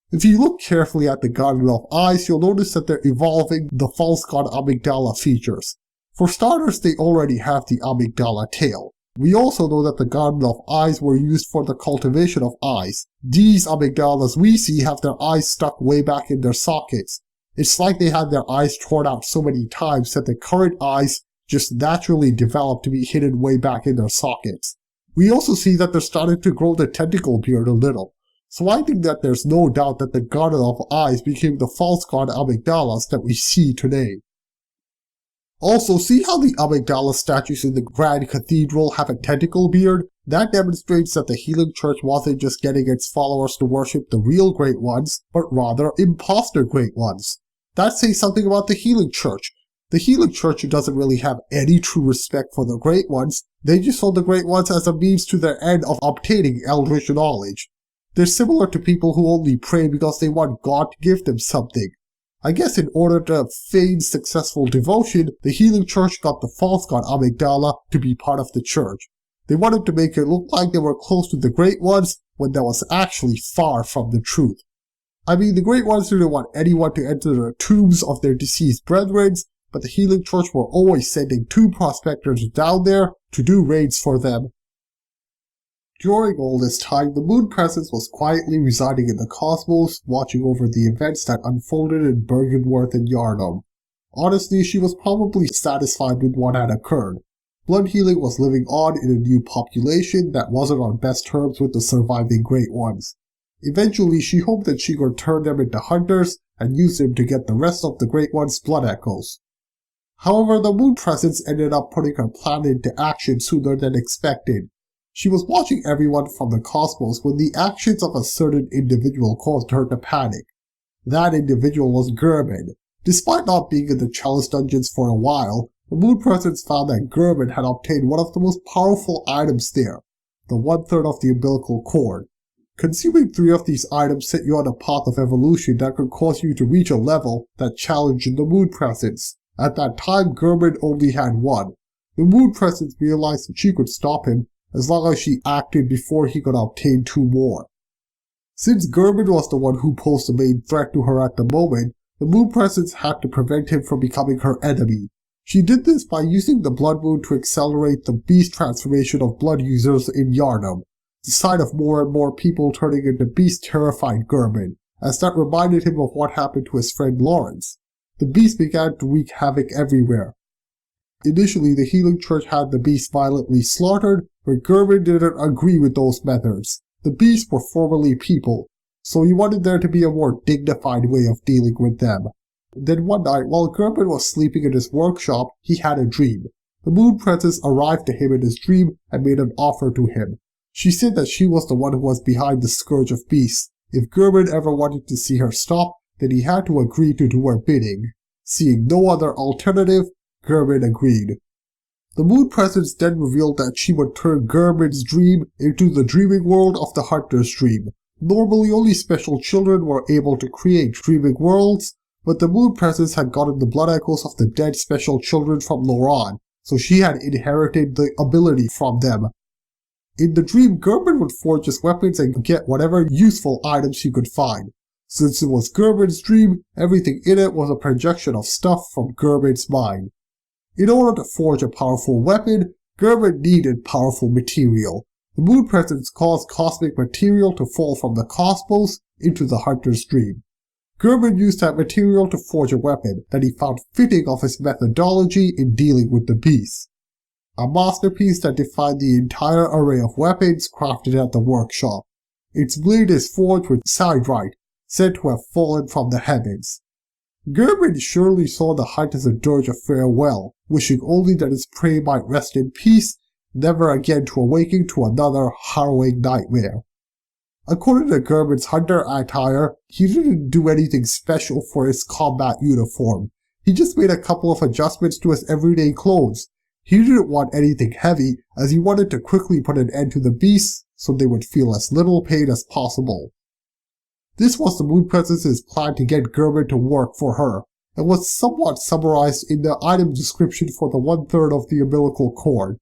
If you look carefully at the Garden of Eyes, you'll notice that they're evolving the false god Amygdala features. For starters, they already have the Amygdala tail. We also know that the Garden of Eyes were used for the cultivation of eyes. These Amygdalas we see have their eyes stuck way back in their sockets. It's like they had their eyes torn out so many times that the current eyes just naturally developed to be hidden way back in their sockets. We also see that they're starting to grow the tentacle beard a little. So I think that there's no doubt that the Garden of Eyes became the false god Amygdalas that we see today. Also, see how the Amygdala statues in the Grand Cathedral have a tentacle beard? That demonstrates that the Healing Church wasn't just getting its followers to worship the real Great Ones, but rather imposter Great Ones. That says something about the Healing Church. The Healing Church doesn't really have any true respect for the Great Ones. They just saw the Great Ones as a means to their end of obtaining eldritch knowledge. They're similar to people who only pray because they want God to give them something. I guess in order to feign successful devotion, the Healing Church got the false god Amygdala to be part of the church. They wanted to make it look like they were close to the Great Ones when that was actually far from the truth. I mean, the Great Ones didn't want anyone to enter the tombs of their deceased brethren, but the Healing Church were always sending 2 prospectors down there to do raids for them. During all this time, the Moon Presence was quietly residing in the cosmos, watching over the events that unfolded in Byrgenwerth and Yharnam. Honestly, she was probably satisfied with what had occurred. Blood Healing was living on in a new population that wasn't on best terms with the surviving Great Ones. Eventually, she hoped that she could turn them into hunters and use them to get the rest of the Great Ones' blood echoes. However, the Moon Presence ended up putting her plan into action sooner than expected. She was watching everyone from the cosmos when the actions of a certain individual caused her to panic. That individual was Gehrman. Despite not being in the Chalice dungeons for a while, the Moon Presence found that Gehrman had obtained one of the most powerful items there, the 1/3 of the umbilical cord. Consuming 3 of these items set you on a path of evolution that could cause you to reach a level that challenged the Moon Presence. At that time, Gehrman only had 1. The Moon Presence realized that she could stop him as long as she acted before he could obtain 2 more. Since Gehrman was the one who posed the main threat to her at the moment, the Moon Presence had to prevent him from becoming her enemy. She did this by using the Blood Moon to accelerate the beast transformation of blood users in Yharnam. The sight of more and more people turning into beasts terrified Gehrman, as that reminded him of what happened to his friend Lawrence. The beast began to wreak havoc everywhere. Initially, the Healing Church had the beasts violently slaughtered, but Gehrman didn't agree with those methods. The beasts were formerly people, so he wanted there to be a more dignified way of dealing with them. Then one night, while Gehrman was sleeping in his workshop, he had a dream. The Moon Princess arrived to him in his dream and made an offer to him. She said that she was the one who was behind the Scourge of Beasts. If Gehrman ever wanted to see her stop, then he had to agree to do her bidding. Seeing no other alternative, Gehrman agreed. The Moon Presence then revealed that she would turn Gehrman's dream into the dreaming world of the Hunter's dream. Normally, only special children were able to create dreaming worlds, but the Moon Presence had gotten the blood echoes of the dead special children from Loran, so she had inherited the ability from them. In the dream, Gehrman would forge his weapons and get whatever useful items she could find. Since it was Gehrman's dream, everything in it was a projection of stuff from Gehrman's mind. In order to forge a powerful weapon, Gehrman needed powerful material. The Moon Presence caused cosmic material to fall from the cosmos into the Hunter's dream. Gehrman used that material to forge a weapon that he found fitting of his methodology in dealing with the beasts. A masterpiece that defined the entire array of weapons crafted at the workshop. Its blade is forged with siderite, said to have fallen from the heavens. Gehrman surely saw the hunt as a dirge of farewell, wishing only that his prey might rest in peace, never again to awaken to another harrowing nightmare. According to Gehrman's hunter attire, he didn't do anything special for his combat uniform. He just made a couple of adjustments to his everyday clothes. He didn't want anything heavy, as he wanted to quickly put an end to the beasts so they would feel as little pain as possible. This was the Moon Princess's plan to get Gehrman to work for her, and was somewhat summarized in the item description for the 1/3 of the umbilical cord.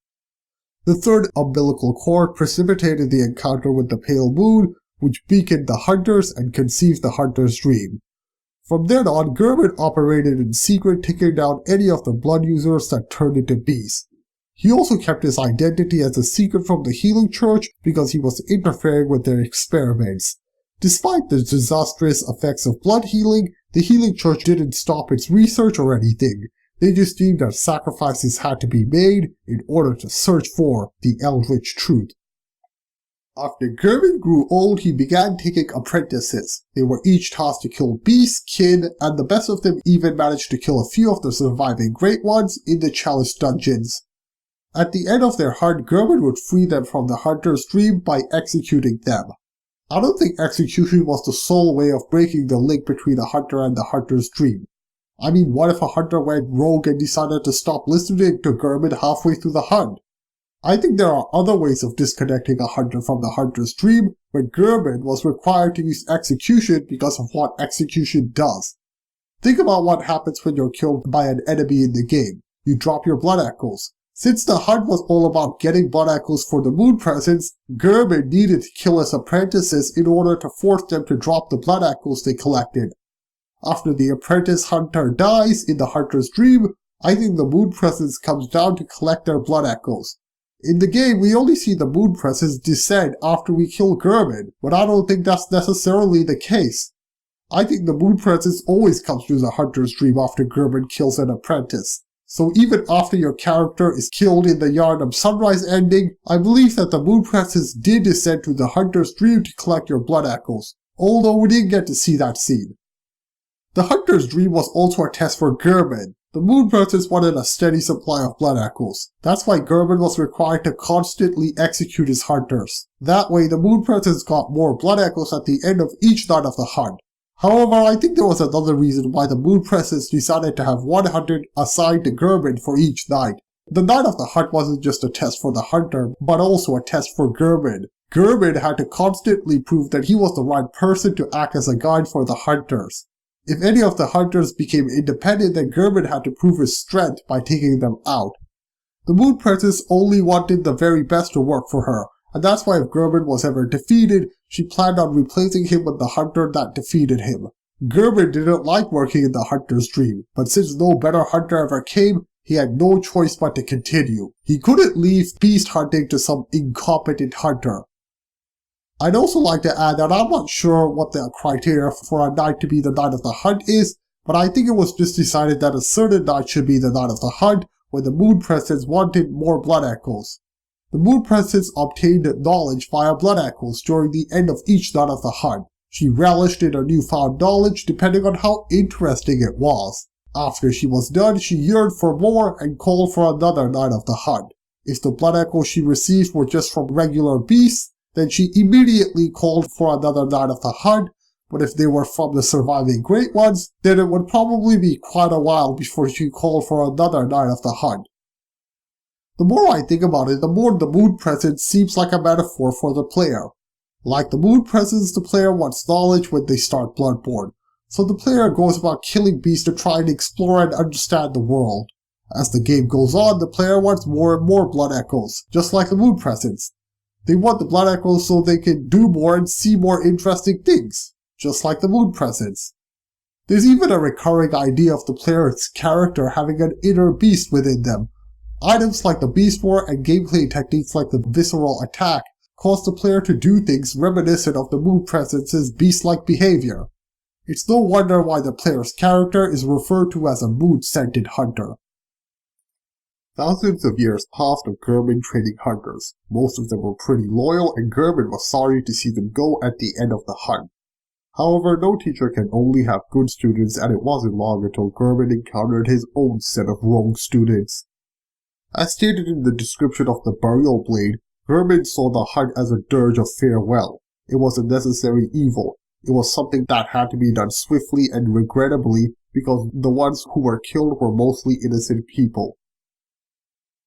The 3rd umbilical cord precipitated the encounter with the pale moon, which beaconed the hunters and conceived the hunter's dream. From then on, Gehrman operated in secret, taking down any of the blood users that turned into beasts. He also kept his identity as a secret from the Healing Church because he was interfering with their experiments. Despite the disastrous effects of blood healing, the Healing Church didn't stop its research or anything. They just deemed that sacrifices had to be made in order to search for the Eldritch truth. After Gehrman grew old, he began taking apprentices. They were each tasked to kill beasts, kin, and the best of them even managed to kill a few of the surviving Great Ones in the Chalice dungeons. At the end of their hunt, Gehrman would free them from the Hunter's dream by executing them. I don't think execution was the sole way of breaking the link between the Hunter and the Hunter's dream. I mean, what if a Hunter went rogue and decided to stop listening to Gehrman halfway through the hunt? I think there are other ways of disconnecting a Hunter from the Hunter's dream, but Gehrman was required to use execution because of what execution does. Think about what happens when you're killed by an enemy in the game. You drop your blood echoes. Since the hunt was all about getting blood echoes for the moon presence, Gehrman needed to kill his apprentices in order to force them to drop the blood echoes they collected. After the apprentice hunter dies in the hunter's dream, I think the moon presence comes down to collect their blood echoes. In the game, we only see the moon presence descend after we kill Gehrman, but I don't think that's necessarily the case. I think the moon presence always comes through the hunter's dream after Gehrman kills an apprentice. So even after your character is killed in the Yharnam Sunrise ending, I believe that the moon presence did descend to the hunter's dream to collect your blood echoes, although we didn't get to see that scene. The hunter's dream was also a test for Gehrman. The moon presence wanted a steady supply of blood echoes. That's why Gehrman was required to constantly execute his hunters. That way the moon presence got more blood echoes at the end of each night of the hunt. However, I think there was another reason why the moon presence decided to have 100 assigned to Gehrman for each night. The night of the hunt wasn't just a test for the hunter, but also a test for Gehrman. Gehrman had to constantly prove that he was the right person to act as a guide for the hunters. If any of the hunters became independent, then Gehrman had to prove his strength by taking them out. The moon presence only wanted the very best to work for her, and that's why if Gehrman was ever defeated, she planned on replacing him with the hunter that defeated him. Gehrman didn't like working in the hunter's dream, but since no better hunter ever came, he had no choice but to continue. He couldn't leave beast hunting to some incompetent hunter. I'd also like to add that I'm not sure what the criteria for a night to be the night of the hunt is, but I think it was just decided that a certain night should be the night of the hunt when the moon presence wanted more blood echoes. The moon presence obtained knowledge via blood echoes during the end of each night of the hunt. She relished in her newfound knowledge depending on how interesting it was. After she was done, she yearned for more and called for another night of the hunt. If the blood echoes she received were just from regular beasts, then she immediately called for another night of the hunt, but if they were from the surviving great ones, then it would probably be quite a while before she called for another night of the hunt. The more I think about it, the more the moon presence seems like a metaphor for the player. Like the moon presence, the player wants knowledge when they start Bloodborne, so the player goes about killing beasts to try and explore and understand the world. As the game goes on, the player wants more and more blood echoes, just like the moon presence. They want the blood echoes so they can do more and see more interesting things, just like the moon presence. There's even a recurring idea of the player's character having an inner beast within them. Items like the Beast War and gameplay techniques like the Visceral Attack cause the player to do things reminiscent of the moon presence's beast-like behavior. It's no wonder why the player's character is referred to as a moon-scented hunter. Thousands of years passed of Gehrman training hunters. Most of them were pretty loyal, and Gehrman was sorry to see them go at the end of the hunt. However, no teacher can only have good students, and it wasn't long until Gehrman encountered his own set of rogue students. As stated in the description of the Burial Blade, Gehrman saw the hunt as a dirge of farewell. It was a necessary evil. It was something that had to be done swiftly and regrettably because the ones who were killed were mostly innocent people.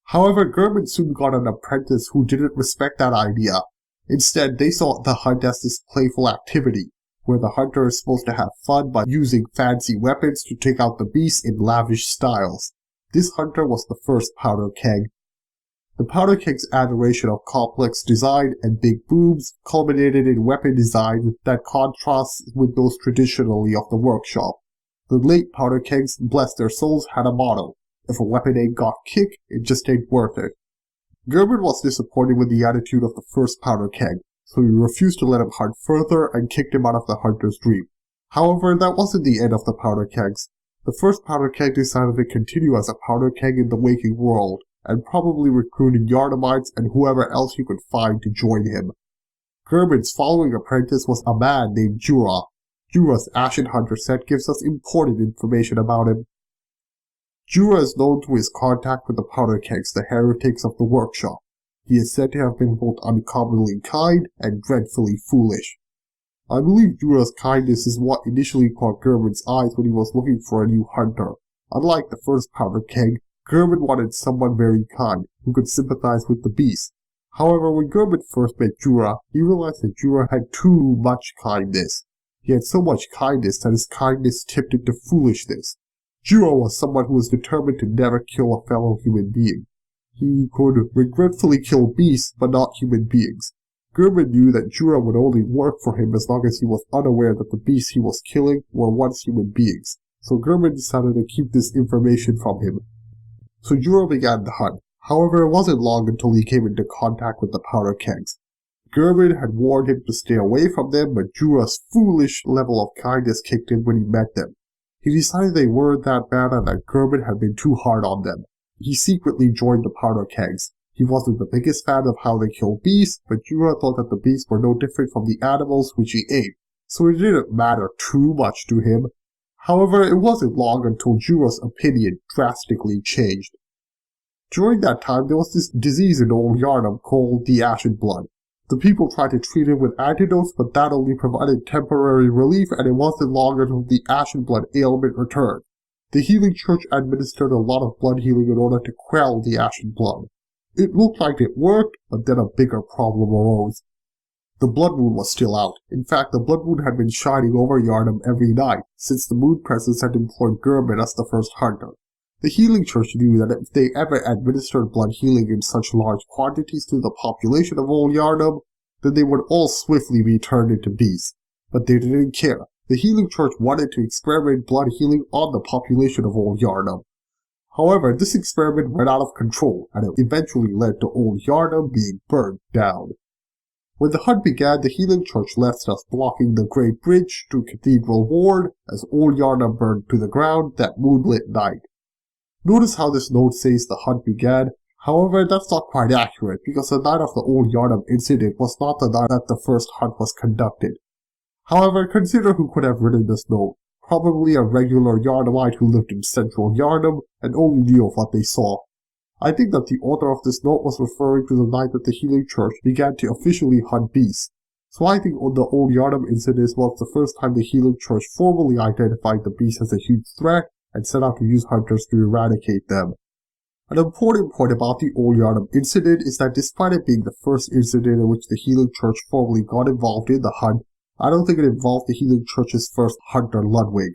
However, Gehrman soon got an apprentice who didn't respect that idea. Instead, they saw the hunt as this playful activity, where the hunter is supposed to have fun by using fancy weapons to take out the beast in lavish styles. This hunter was the first Powder Keg. The Powder Keg's adoration of complex design and big boobs culminated in weapon design that contrasts with those traditionally of the workshop. The late Powder Kegs, bless their souls, had a motto: if a weapon ain't got kick, it just ain't worth it. Gehrman was disappointed with the attitude of the first Powder Keg, so he refused to let him hunt further and kicked him out of the hunter's dream. However, that wasn't the end of the Powder Kegs. The first Powder Keg decided to continue as a Powder Keg in the waking world, and probably recruited Yharnamites and whoever else he could find to join him. Gehrman's following apprentice was a man named Jura. Jura's Ashen Hunter set gives us important information about him. Jura is known through his contact with the Powder Kegs, the heretics of the workshop. He is said to have been both uncommonly kind and dreadfully foolish. I believe Jura's kindness is what initially caught Gehrman's eyes when he was looking for a new hunter. Unlike the first Powder Keg, Gehrman wanted someone very kind, who could sympathize with the beast. However, when Gehrman first met Jura, he realized that Jura had too much kindness. He had so much kindness that his kindness tipped into foolishness. Jura was someone who was determined to never kill a fellow human being. He could regretfully kill beasts, but not human beings. Gehrman knew that Jura would only work for him as long as he was unaware that the beasts he was killing were once human beings, so Gehrman decided to keep this information from him. So Jura began the hunt. However, it wasn't long until he came into contact with the powder kegs. Gehrman had warned him to stay away from them, but Jura's foolish level of kindness kicked in when he met them. He decided they weren't that bad and that Gehrman had been too hard on them. He secretly joined the powder kegs. He wasn't the biggest fan of how they killed beasts, but Jura thought that the beasts were no different from the animals which he ate, so it didn't matter too much to him. However, it wasn't long until Jura's opinion drastically changed. During that time, there was this disease in Old Yharnam called the Ashen Blood. The people tried to treat it with antidotes, but that only provided temporary relief, and it wasn't long until the Ashen Blood ailment returned. The Healing Church administered a lot of blood healing in order to quell the Ashen Blood. It looked like it worked, but then a bigger problem arose. The blood moon was still out. In fact, the blood moon had been shining over Yharnam every night, since the moon presence had employed Gehrman as the first hunter. The Healing Church knew that if they ever administered blood healing in such large quantities to the population of Old Yharnam, then they would all swiftly be turned into beasts. But they didn't care. The Healing Church wanted to experiment blood healing on the population of Old Yharnam. However, this experiment went out of control, and it eventually led to Old Yharnam being burned down. When the hunt began, the Healing Church left us blocking the Great Bridge to Cathedral Ward as Old Yharnam burned to the ground that moonlit night. Notice how this note says the hunt began. However, that's not quite accurate, because the night of the Old Yharnam incident was not the night that the first hunt was conducted. However, consider who could have written this note. Probably a regular Yharnamite who lived in central Yharnam and only knew of what they saw. I think that the author of this note was referring to the night that the Healing Church began to officially hunt beasts. So I think the Old Yharnam incident was the first time the Healing Church formally identified the beast as a huge threat and set out to use hunters to eradicate them. An important point about the Old Yharnam incident is that despite it being the first incident in which the Healing Church formally got involved in the hunt, I don't think it involved the Healing Church's first hunter, Ludwig.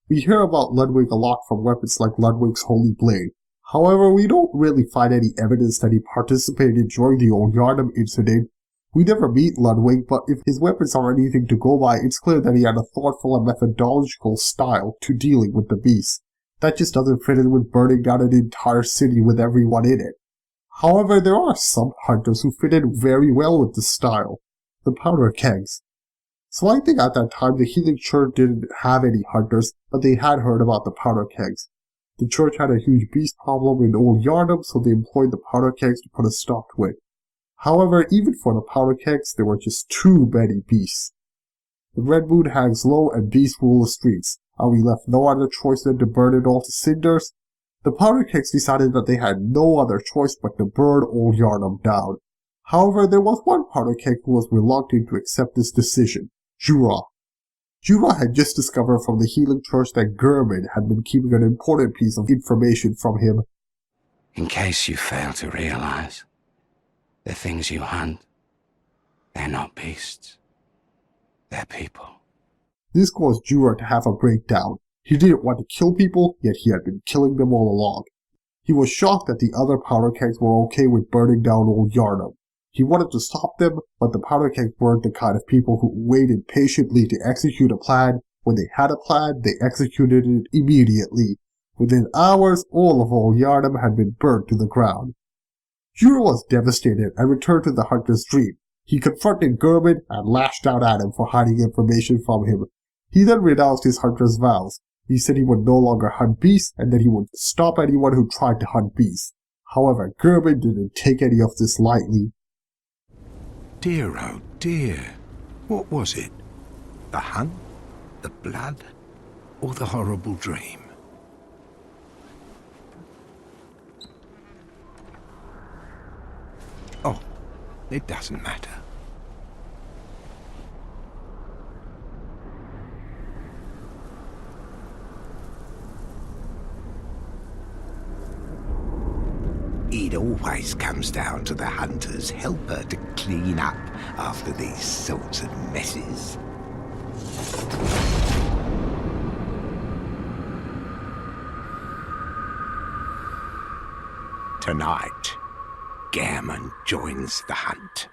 We hear about Ludwig a lot from weapons like Ludwig's Holy Blade. However, we don't really find any evidence that he participated during the Old Yharnam incident. We never meet Ludwig, but if his weapons are anything to go by, it's clear that he had a thoughtful and methodological style to dealing with the beast. That just doesn't fit in with burning down an entire city with everyone in it. However, there are some hunters who fit in very well with this style. The powder kegs. So I think at that time the Healing Church didn't have any hunters, but they had heard about the powder kegs. The church had a huge beast problem in Old Yharnam, so they employed the powder kegs to put a stop to it. However, even for the powder kegs, there were just too many beasts. The Red Moon hangs low and beasts rule the streets. Are we left no other choice than to burn it all to cinders? The powder kegs decided that they had no other choice but to burn Old Yharnam down. However, there was one powder keg who was reluctant to accept this decision. Jura. Jura had just discovered from the Healing Church that Gehrman had been keeping an important piece of information from him. In case you fail to realize, the things you hunt, they're not beasts. They're people. This caused Jura to have a breakdown. He didn't want to kill people, yet he had been killing them all along. He was shocked that the other powder kegs were okay with burning down Old Yharnam. He wanted to stop them, but the powder kegs weren't the kind of people who waited patiently to execute a plan. When they had a plan, they executed it immediately. Within hours, all of Old Yharnam had been burnt to the ground. Jura was devastated and returned to the hunter's dream. He confronted Gehrman and lashed out at him for hiding information from him. He then renounced his hunter's vows. He said he would no longer hunt beasts and that he would stop anyone who tried to hunt beasts. However, Gehrman didn't take any of this lightly. Dear, oh dear. What was it? The hunt? The blood? Or the horrible dream? Oh, it doesn't matter. It always comes down to the hunter's helper to clean up after these sorts of messes. Tonight, Gammon joins the hunt.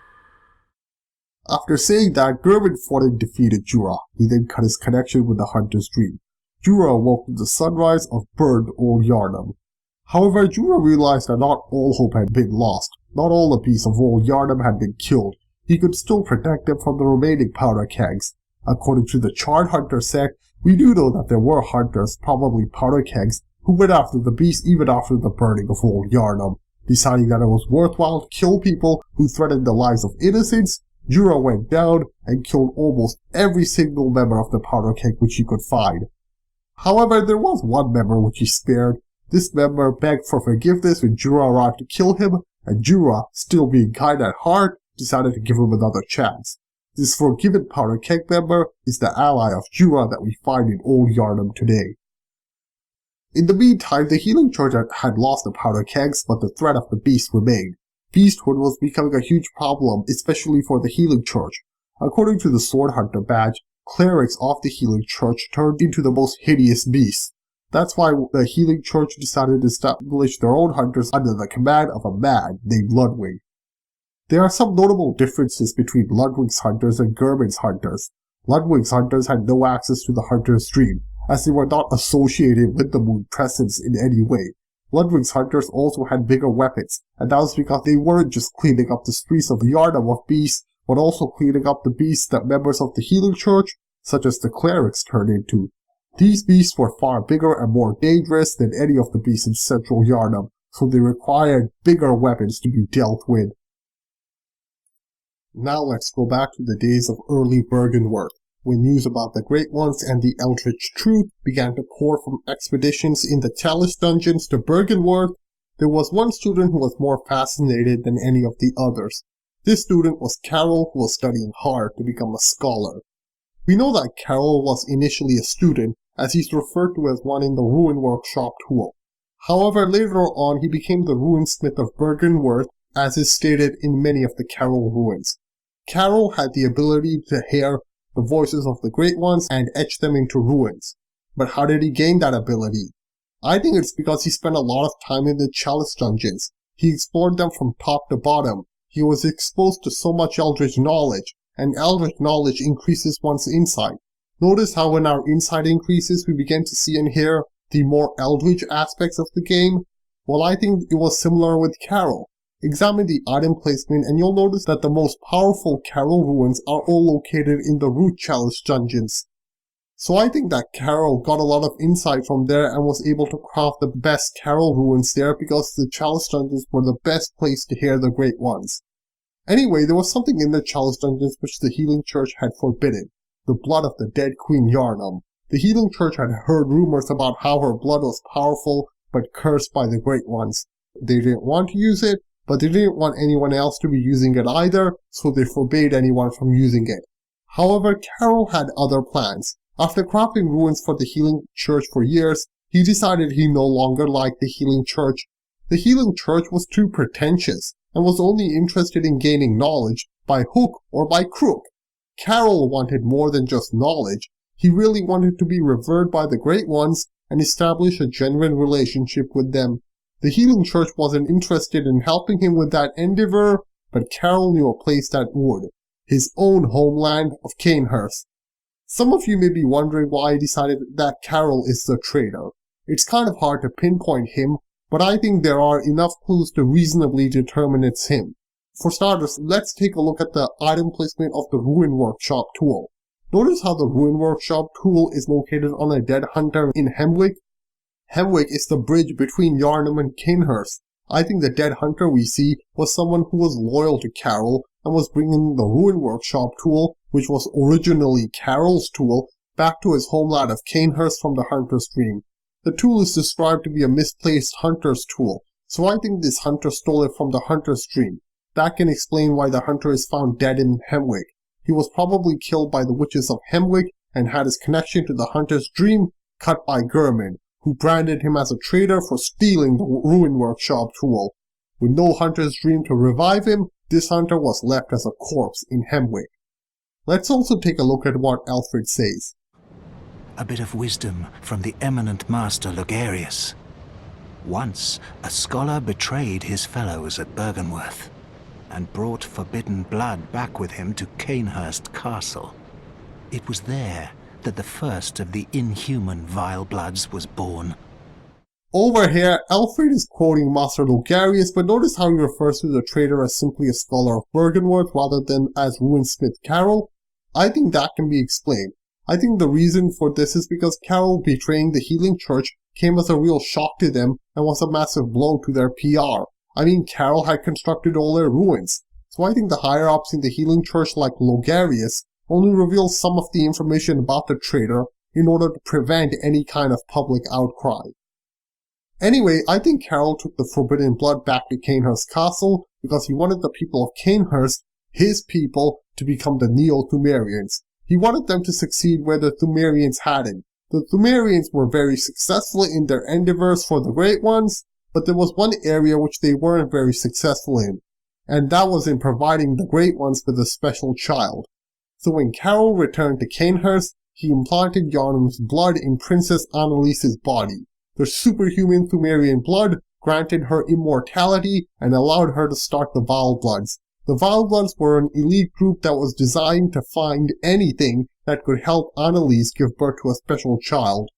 After saying that, German fought and defeated Jura. He then cut his connection with the hunter's dream. Jura awoke with the sunrise of burned Old Yharnam. However, Jura realized that not all hope had been lost. Not all the beasts of Old Yharnam had been killed. He could still protect them from the remaining powder kegs. According to the Charred Hunter sect, we do know that there were hunters, probably powder kegs, who went after the beast even after the burning of Old Yharnam. Deciding that it was worthwhile to kill people who threatened the lives of innocents, Jura went down and killed almost every single member of the powder keg which he could find. However, there was one member which he spared. This member begged for forgiveness when Jura arrived to kill him, and Jura, still being kind at heart, decided to give him another chance. This forgiven powder keg member is the ally of Jura that we find in Old Yharnam today. In the meantime, the Healing Church had lost the powder kegs, but the threat of the beast remained. Beasthood was becoming a huge problem, especially for the Healing Church. According to the Sword Hunter badge, clerics of the Healing Church turned into the most hideous beasts. That's why the Healing Church decided to establish their own hunters under the command of a man named Ludwig. There are some notable differences between Ludwig's hunters and Gehrman's hunters. Ludwig's hunters had no access to the hunter's dream, as they were not associated with the moon presence in any way. Ludwig's hunters also had bigger weapons, and that was because they weren't just cleaning up the streets of Yharnam of beasts, but also cleaning up the beasts that members of the Healing Church, such as the clerics, turned into. These beasts were far bigger and more dangerous than any of the beasts in central Yharnam, so they required bigger weapons to be dealt with. Now let's go back to the days of early Byrgenwerth, when news about the Great Ones and the Eldritch Truth began to pour from expeditions in the Chalice dungeons to Byrgenwerth. There was one student who was more fascinated than any of the others. This student was Karol, who was studying hard to become a scholar. We know that Karol was initially a student, as he's referred to as one in the Ruin Workshop tool. However, later on he became the Ruinsmith of Byrgenwerth, as is stated in many of the Karol ruins. Karol had the ability to hear the voices of the Great Ones and etch them into ruins. But how did he gain that ability? I think it's because he spent a lot of time in the Chalice dungeons. He explored them from top to bottom. He was exposed to so much Eldritch knowledge, and Eldritch knowledge increases one's insight. Notice how when our insight increases, we begin to see and hear the more Eldritch aspects of the game? Well, I think it was similar with Karol. Examine the item placement and you'll notice that the most powerful Karol ruins are all located in the Root Chalice dungeons. So I think that Karol got a lot of insight from there and was able to craft the best Karol ruins there because the Chalice dungeons were the best place to hear the Great Ones. Anyway, there was something in the Chalice dungeons which the Healing Church had forbidden. The blood of the dead Queen Yharnam. The Healing Church had heard rumors about how her blood was powerful but cursed by the Great Ones. They didn't want to use it, but they didn't want anyone else to be using it either, so they forbade anyone from using it. However, Karol had other plans. After crafting ruins for the Healing Church for years, he decided he no longer liked the Healing Church. The Healing Church was too pretentious, and was only interested in gaining knowledge by hook or by crook. Karol wanted more than just knowledge. He really wanted to be revered by the Great Ones and establish a genuine relationship with them. The Healing Church wasn't interested in helping him with that endeavor, but Karol knew a place that would. His own homeland of Cainhurst. Some of you may be wondering why I decided that Karol is the traitor. It's kind of hard to pinpoint him, but I think there are enough clues to reasonably determine it's him. For starters, let's take a look at the item placement of the Ruin Workshop tool. Notice how the Ruin Workshop tool is located on a dead hunter in Hemwick. Hemwick is the bridge between Yharnam and Cainhurst. I think the dead hunter we see was someone who was loyal to Karol and was bringing the Ruin Workshop tool, which was originally Karol's tool, back to his homeland of Cainhurst from the hunter's dream. The tool is described to be a misplaced hunter's tool, so I think this hunter stole it from the hunter's dream. That can explain why the hunter is found dead in Hemwick. He was probably killed by the witches of Hemwick and had his connection to the hunter's dream cut by Gehrman, who branded him as a traitor for stealing the Ruin Workshop tool. With no hunter's dream to revive him, this hunter was left as a corpse in Hemwick. Let's also take a look at what Alfred says. A bit of wisdom from the eminent master Logarius. Once, a scholar betrayed his fellows at Bergenworth and brought forbidden blood back with him to Cainhurst Castle. It was there that the first of the inhuman Vile Bloods was born. Over here, Alfred is quoting Master Logarius, but notice how he refers to the traitor as simply a scholar of Bergenworth rather than as Ruinsmith Carroll. I think that can be explained. I think the reason for this is because Carroll betraying the Healing Church came as a real shock to them and was a massive blow to their PR. I mean, Carroll had constructed all their ruins, so I think the higher-ups in the Healing Church like Logarius only reveal some of the information about the traitor in order to prevent any kind of public outcry. Anyway, I think Carroll took the forbidden blood back to Cainhurst Castle because he wanted the people of Cainhurst, his people, to become the Neo-Thumerians. He wanted them to succeed where the Thumerians hadn't. The Thumerians were very successful in their endeavors for the Great Ones, but there was one area which they weren't very successful in, and that was in providing the Great Ones with a special child. So when Carroll returned to Cainhurst, he implanted Yharnam's blood in Princess Annalise's body. The superhuman Thumerian blood granted her immortality and allowed her to start the Vile Bloods. The Vile Bloods were an elite group that was designed to find anything that could help Annalise give birth to a special child.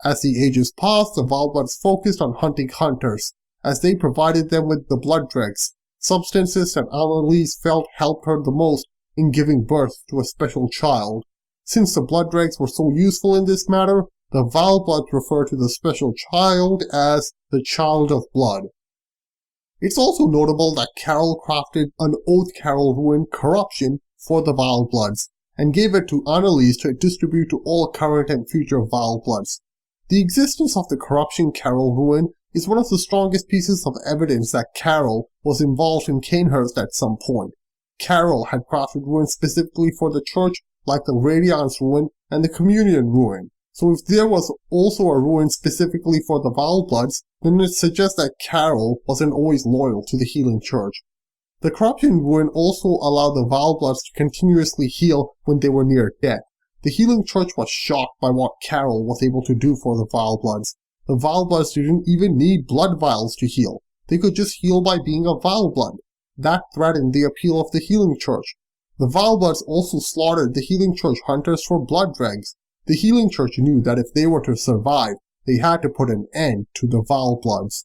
As the ages passed, the Vile Bloods focused on hunting hunters, as they provided them with the blood dregs, substances that Annalise felt helped her the most in giving birth to a special child. Since the blood dregs were so useful in this matter, the Vile Bloods refer to the special child as the Child of Blood. It's also notable that Carroll crafted an Oath Carroll rune, Corruption, for the Vile Bloods, and gave it to Annalise to distribute to all current and future Vile Bloods. The existence of the Corruption Carroll rune is one of the strongest pieces of evidence that Carroll was involved in Cainhurst at some point. Carroll had crafted runes specifically for the church, like the Radiance rune and the Communion rune. So if there was also a rune specifically for the Vile Bloods, then it suggests that Carroll wasn't always loyal to the Healing Church. The Corruption rune also allowed the Vile Bloods to continuously heal when they were near death. The Healing Church was shocked by what Carroll was able to do for the Vile Bloods. The Vile Bloods didn't even need blood vials to heal. They could just heal by being a Vile Blood. That threatened the appeal of the Healing Church. The Vile Bloods also slaughtered the Healing Church hunters for blood dregs. The Healing Church knew that if they were to survive, they had to put an end to the Vile Bloods.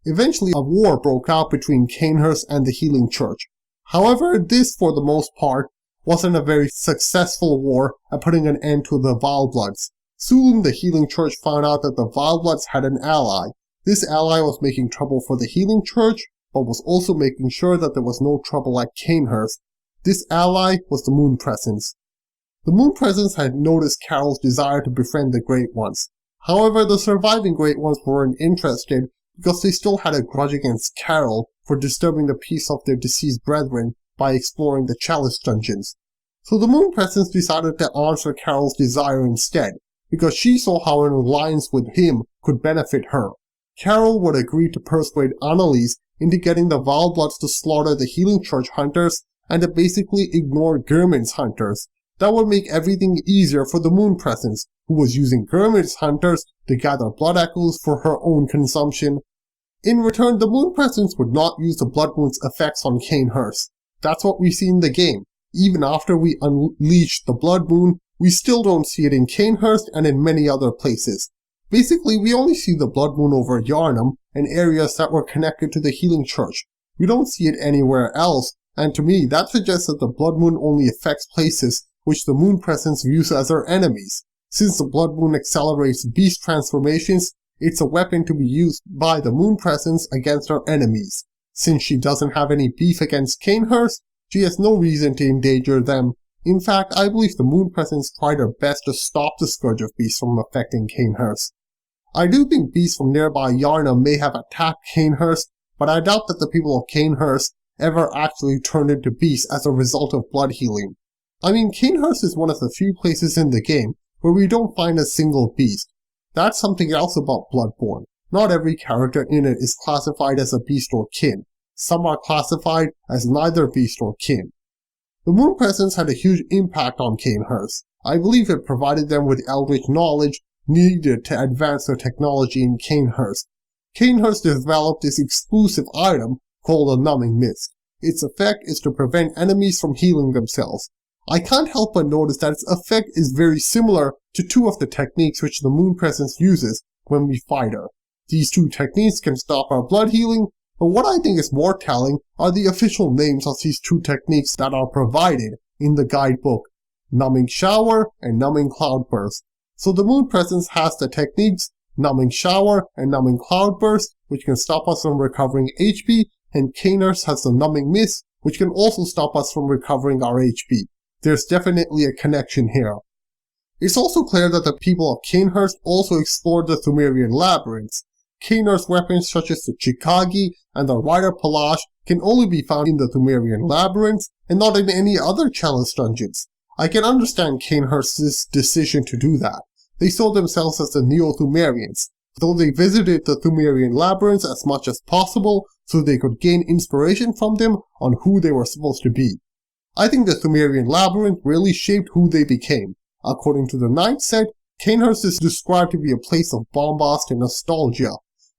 Eventually, a war broke out between Cainhurst and the Healing Church. However, this, for the most part, wasn't a very successful war at putting an end to the Vile Bloods. Soon, the Healing Church found out that the Vile Bloods had an ally. This ally was making trouble for the Healing Church, but was also making sure that there was no trouble at Cainhurst. This ally was the Moon Presence. The Moon Presence had noticed Carroll's desire to befriend the Great Ones. However, the surviving Great Ones weren't interested because they still had a grudge against Carroll for disturbing the peace of their deceased brethren by exploring the Chalice dungeons. So the Moon Presence decided to answer Carroll's desire instead, because she saw how an alliance with him could benefit her. Carroll would agree to persuade Annalise into getting the Vile Bloods to slaughter the Healing Church hunters and to basically ignore Gehrman's hunters. That would make everything easier for the Moon Presence, who was using Gehrman's hunters to gather blood echoes for her own consumption. In return, the Moon Presence would not use the Blood Moon's effects on Cainhurst. That's what we see in the game. Even after we unleash the Blood Moon, we still don't see it in Cainhurst and in many other places. Basically, we only see the Blood Moon over Yharnam and areas that were connected to the Healing Church. We don't see it anywhere else, and to me, that suggests that the Blood Moon only affects places which the Moon Presence views as her enemies. Since the Blood Moon accelerates beast transformations, it's a weapon to be used by the Moon Presence against her enemies. Since she doesn't have any beef against Cainhurst, she has no reason to endanger them. In fact, I believe the Moon Presence tried her best to stop the Scourge of Beasts from affecting Cainhurst. I do think beasts from nearby Yharnam may have attacked Cainhurst, but I doubt that the people of Cainhurst ever actually turned into beasts as a result of blood healing. I mean, Cainhurst is one of the few places in the game where we don't find a single beast. That's something else about Bloodborne. Not every character in it is classified as a beast or kin. Some are classified as neither beast or kin. The Moon Presence had a huge impact on Cainhurst. I believe it provided them with eldritch knowledge needed to advance their technology in Cainhurst. Cainhurst developed this exclusive item called a numbing mist. Its effect is to prevent enemies from healing themselves. I can't help but notice that its effect is very similar to two of the techniques which the Moon Presence uses when we fight her. These two techniques can stop our blood healing, but what I think is more telling are the official names of these two techniques that are provided in the guidebook: Numbing Shower and Numbing Cloudburst. So the Moon Presence has the techniques Numbing Shower and Numbing Cloudburst, which can stop us from recovering HP, and Cainhurst has the Numbing Mist, which can also stop us from recovering our HP. There's definitely a connection here. It's also clear that the people of Cainhurst also explored the Pthumerian labyrinths. Cainhurst weapons such as the Chikagi and the Rider Palash can only be found in the Pthumerian labyrinths and not in any other challenge dungeons. I can understand Cainhurst's decision to do that. They saw themselves as the Neo-Pthumerians, though they visited the Pthumerian labyrinths as much as possible so they could gain inspiration from them on who they were supposed to be. I think the Pthumerian labyrinth really shaped who they became. According to the Night Set, Cainhurst is described to be a place of bombast and nostalgia.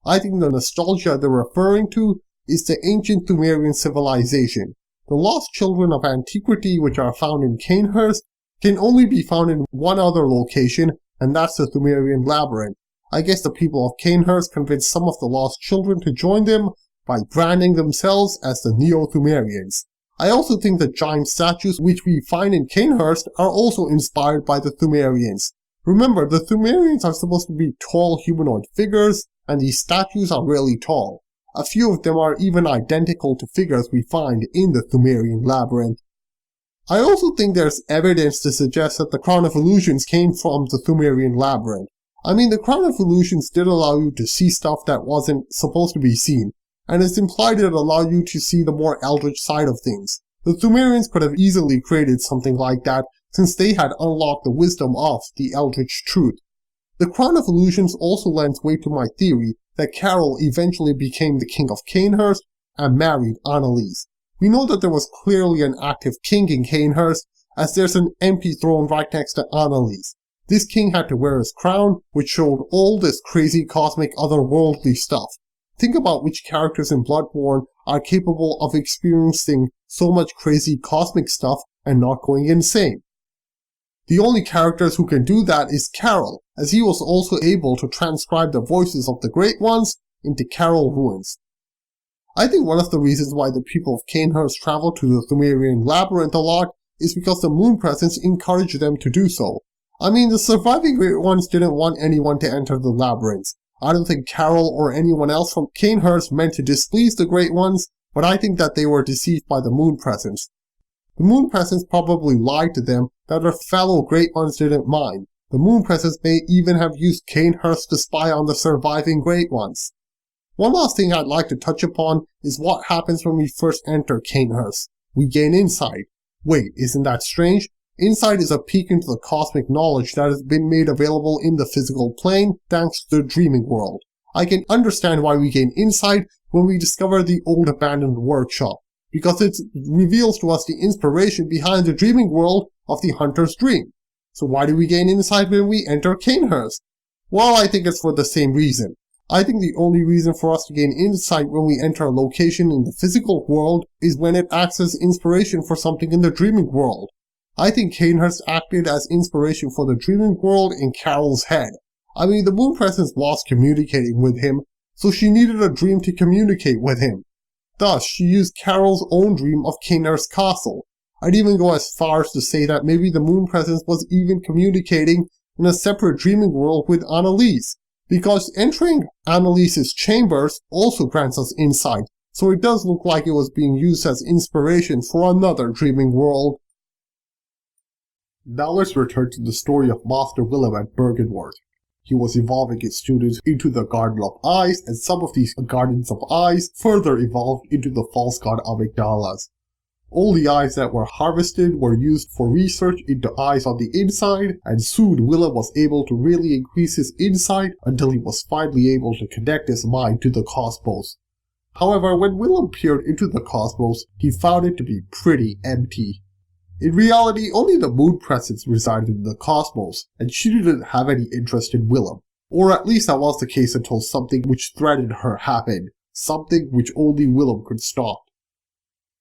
I think the nostalgia they're referring to is the ancient Pthumerian civilization. The lost children of antiquity which are found in Cainhurst can only be found in one other location, and that's the Pthumerian labyrinth. I guess the people of Cainhurst convinced some of the lost children to join them by branding themselves as the Neo-Pthumerians. I also think the giant statues which we find in Cainhurst are also inspired by the Pthumerians. Remember, the Pthumerians are supposed to be tall humanoid figures, and these statues are really tall. A few of them are even identical to figures we find in the Pthumerian labyrinth. I also think there's evidence to suggest that the Crown of Illusions came from the Pthumerian labyrinth. I mean, the Crown of Illusions did allow you to see stuff that wasn't supposed to be seen, and it's implied it allowed you to see the more eldritch side of things. The Pthumerians could have easily created something like that since they had unlocked the wisdom of the eldritch truth. The Crown of Illusions also lends weight to my theory that Karol eventually became the king of Cainhurst and married Annalise. We know that there was clearly an active king in Cainhurst, as there's an empty throne right next to Annalise. This king had to wear his crown, which showed all this crazy cosmic otherworldly stuff. Think about which characters in Bloodborne are capable of experiencing so much crazy cosmic stuff and not going insane. The only characters who can do that is Karol, as he was also able to transcribe the voices of the Great Ones into Karol runes. I think one of the reasons why the people of Cainhurst travel to the Pthumerian labyrinth a lot is because the Moon Presence encouraged them to do so. I mean, the surviving Great Ones didn't want anyone to enter the labyrinths. I don't think Karol or anyone else from Cainhurst meant to displease the Great Ones, but I think that they were deceived by the Moon Presence. The Moon Presence probably lied to them that their fellow Great Ones didn't mind. The Moon Presence may even have used Cainhurst to spy on the surviving Great Ones. One last thing I'd like to touch upon is what happens when we first enter Cainhurst. We gain insight. Wait, isn't that strange? Insight is a peek into the cosmic knowledge that has been made available in the physical plane thanks to the dreaming world. I can understand why we gain insight when we discover the old abandoned workshop, because it reveals to us the inspiration behind the dreaming world of the hunter's dream. So why do we gain insight when we enter Cainhurst? Well, I think it's for the same reason. I think the only reason for us to gain insight when we enter a location in the physical world is when it acts as inspiration for something in the dreaming world. I think Cainhurst acted as inspiration for the dreaming world in Karol's head. I mean, the Moon Presence was communicating with him, so she needed a dream to communicate with him. Thus, she used Karol's own dream of Cainhurst Castle. I'd even go as far as to say that maybe the Moon Presence was even communicating in a separate dreaming world with Annalise, because entering Annalise's chambers also grants us insight, so it does look like it was being used as inspiration for another dreaming world. Now let's return to the story of Master Willem at Byrgenwerth. He was evolving his students into the Garden of Eyes, and some of these Gardens of Eyes further evolved into the false god Amygdalas. All the eyes that were harvested were used for research into eyes on the inside, and soon Willem was able to really increase his insight until he was finally able to connect his mind to the cosmos. However, when Willem peered into the cosmos, he found it to be pretty empty. In reality, only the Moon Presence resided in the cosmos, and she didn't have any interest in Willem. Or at least that was the case until something which threatened her happened, something which only Willem could stop.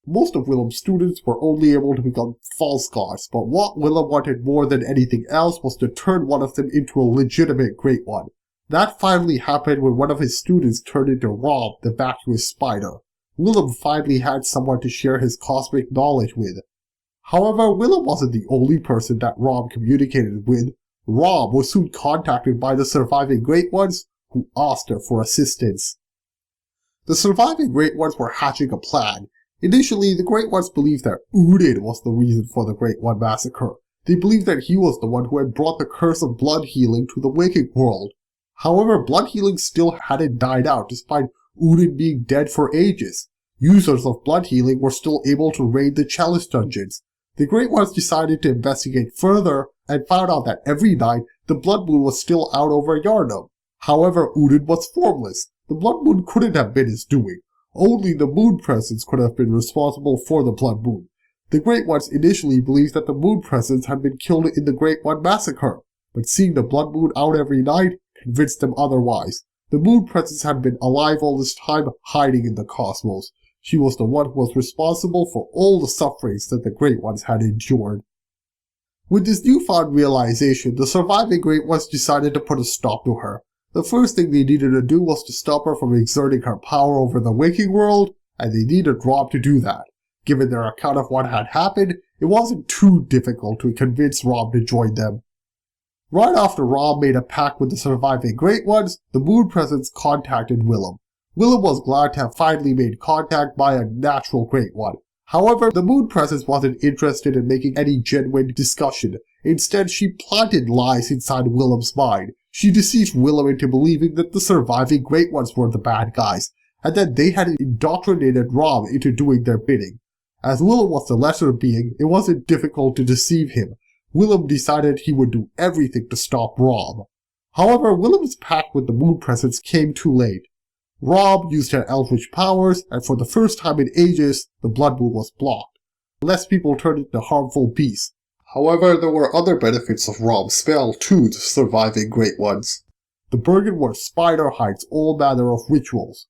Most of Willem's students were only able to become false gods, but what Willem wanted more than anything else was to turn one of them into a legitimate Great One. That finally happened when one of his students turned into Rob, the vacuous spider. Willem finally had someone to share his cosmic knowledge with. However, Willem wasn't the only person that Rob communicated with. Rob was soon contacted by the surviving Great Ones, who asked her for assistance. The surviving Great Ones were hatching a plan. Initially, the Great Ones believed that Udin was the reason for the Great One massacre. They believed that he was the one who had brought the curse of blood healing to the waking world. However, blood healing still hadn't died out despite Udin being dead for ages. Users of blood healing were still able to raid the chalice dungeons. The Great Ones decided to investigate further and found out that every night the blood moon was still out over Yharnam. However, Udin was formless. The blood moon couldn't have been his doing. Only the moon presence could have been responsible for the blood moon. The Great Ones initially believed that the moon presence had been killed in the Great One massacre, but seeing the blood moon out every night convinced them otherwise. The moon presence had been alive all this time, hiding in the cosmos. She was the one who was responsible for all the sufferings that the Great Ones had endured. With this newfound realization, the surviving Great Ones decided to put a stop to her. The first thing they needed to do was to stop her from exerting her power over the waking world, and they needed Rob to do that. Given their account of what had happened, it wasn't too difficult to convince Rob to join them. Right after Rob made a pact with the surviving Great Ones, the moon presence contacted Willem. Willem was glad to have finally made contact by a natural Great One. However, the moon presence wasn't interested in making any genuine discussion. Instead, she planted lies inside Willem's mind. She deceived Willem into believing that the surviving Great Ones were the bad guys, and that they had indoctrinated Rob into doing their bidding. As Willem was the lesser being, it wasn't difficult to deceive him. Willem decided he would do everything to stop Rob. However, Willem's pact with the moon presence came too late. Rob used her eldritch powers, and for the first time in ages, the blood moon was blocked. Less people turned into harmful beasts. However, there were other benefits of Rob's spell to the surviving Great Ones. The Byrgenwerth spider hides all manner of rituals.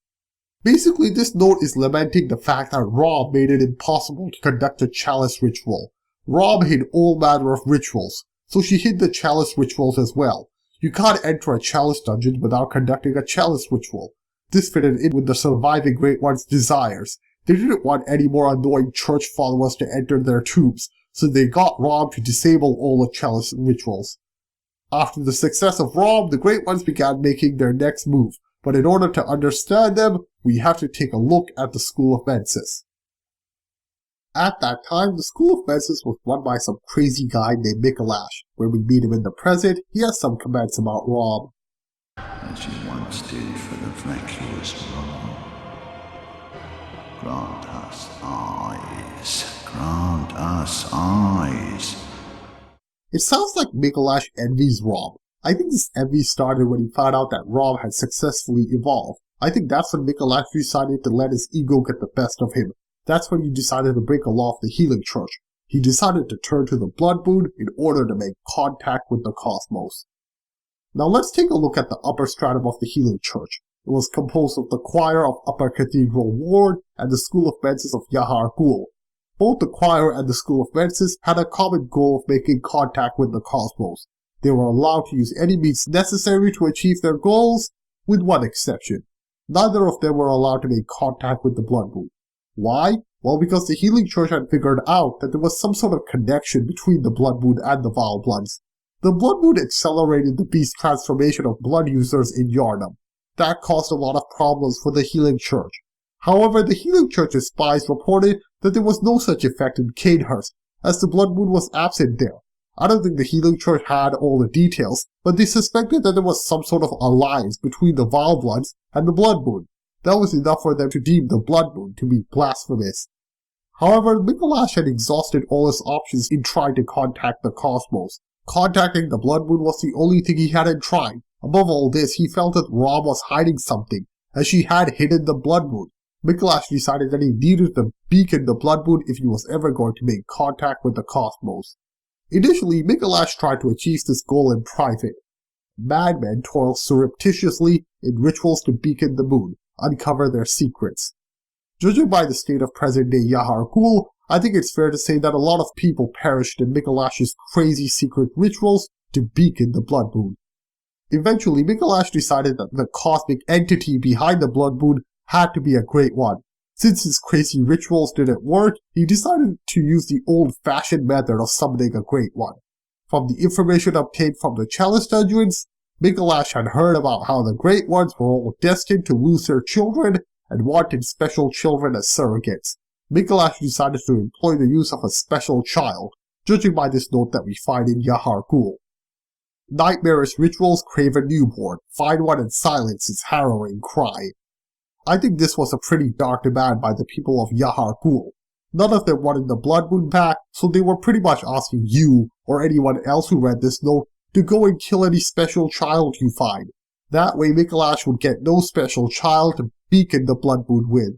Basically, this note is lamenting the fact that Rob made it impossible to conduct a chalice ritual. Rob hid all manner of rituals, so she hid the chalice rituals as well. You can't enter a chalice dungeon without conducting a chalice ritual. This fitted in with the surviving Great Ones' desires. They didn't want any more annoying church followers to enter their tombs, so they got Rob to disable all the chalice rituals. After the success of Rob, the Great Ones began making their next move, but in order to understand them, we have to take a look at the School of Mensis. At that time, the School of Mensis was run by some crazy guy named Micolash. When we meet him in the present, he has some comments about Rob. As you once did for the vacuous Rob. Grant us eyes. Grant us eyes. It sounds like Micolash envies Rob. I think this envy started when he found out that Rob had successfully evolved. I think that's when Micolash decided to let his ego get the best of him. That's when he decided to break a law of the Healing Church. He decided to turn to the Blood Moon in order to make contact with the cosmos. Now let's take a look at the upper stratum of the Healing Church. It was composed of the choir of Upper Cathedral Ward and the School of Mensis of Yahar Ghul. Both the choir and the School of Mensis had a common goal of making contact with the cosmos. They were allowed to use any means necessary to achieve their goals, with one exception. Neither of them were allowed to make contact with the Blood Moon. Why? Well, because the Healing Church had figured out that there was some sort of connection between the Blood Moon and the Vile Bloods. The Blood Moon accelerated the beast transformation of blood users in Yharnam. That caused a lot of problems for the Healing Church. However, the Healing Church's spies reported that there was no such effect in Cainhurst, as the Blood Moon was absent there. I don't think the Healing Church had all the details, but they suspected that there was some sort of alliance between the Vile Bloods and the Blood Moon. That was enough for them to deem the Blood Moon to be blasphemous. However, Micolash had exhausted all his options in trying to contact the cosmos. Contacting the Blood Moon was the only thing he hadn't tried. Above all this, he felt that Rob was hiding something, as she had hidden the Blood Moon. Micolash decided that he needed to beacon the Blood Moon if he was ever going to make contact with the cosmos. Initially, Micolash tried to achieve this goal in private. Madmen toil surreptitiously in rituals to beacon the moon, uncover their secrets. Judging by the state of present-day Yahar Ghul, I think it's fair to say that a lot of people perished in Mikolash's crazy secret rituals to beacon the blood moon. Eventually, Mikolash decided that the cosmic entity behind the blood moon had to be a great one. Since his crazy rituals didn't work, he decided to use the old-fashioned method of summoning a great one. From the information obtained from the Chalice Dungeons, Mikolash had heard about how the Great Ones were all destined to lose their children and wanted special children as surrogates. Mikolash decided to employ the use of a special child, judging by this note that we find in Yahar Ghul. Nightmarish rituals crave a newborn, find one and silence its harrowing cry. I think this was a pretty dark demand by the people of Yahar Ghul. None of them wanted the blood moon back, so they were pretty much asking you, or anyone else who read this note, to go and kill any special child you find. That way Mikolash would get no special child to beacon the blood moon with.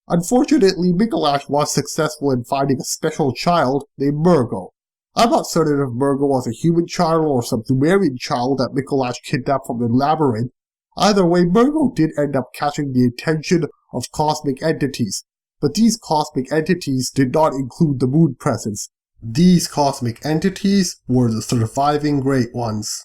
Unfortunately, Mikolash was successful in finding a special child named Murgo. I'm not certain if Murgo was a human child or some Thumerian child that Mikolash kidnapped from the labyrinth. Either way, Murgo did end up catching the attention of cosmic entities, but these cosmic entities did not include the moon presence. These cosmic entities were the surviving Great Ones.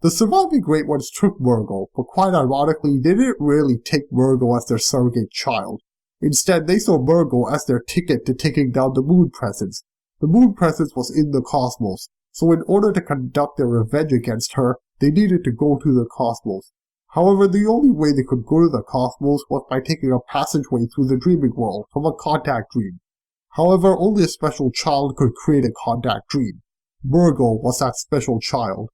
The surviving Great Ones took Murgo, but quite ironically, they didn't really take Murgo as their surrogate child. Instead, they saw Murgo as their ticket to taking down the moon presence. The moon presence was in the cosmos, so in order to conduct their revenge against her, they needed to go to the cosmos. However, the only way they could go to the cosmos was by taking a passageway through the dreaming world from a contact dream. However, only a special child could create a contact dream. Murgo was that special child.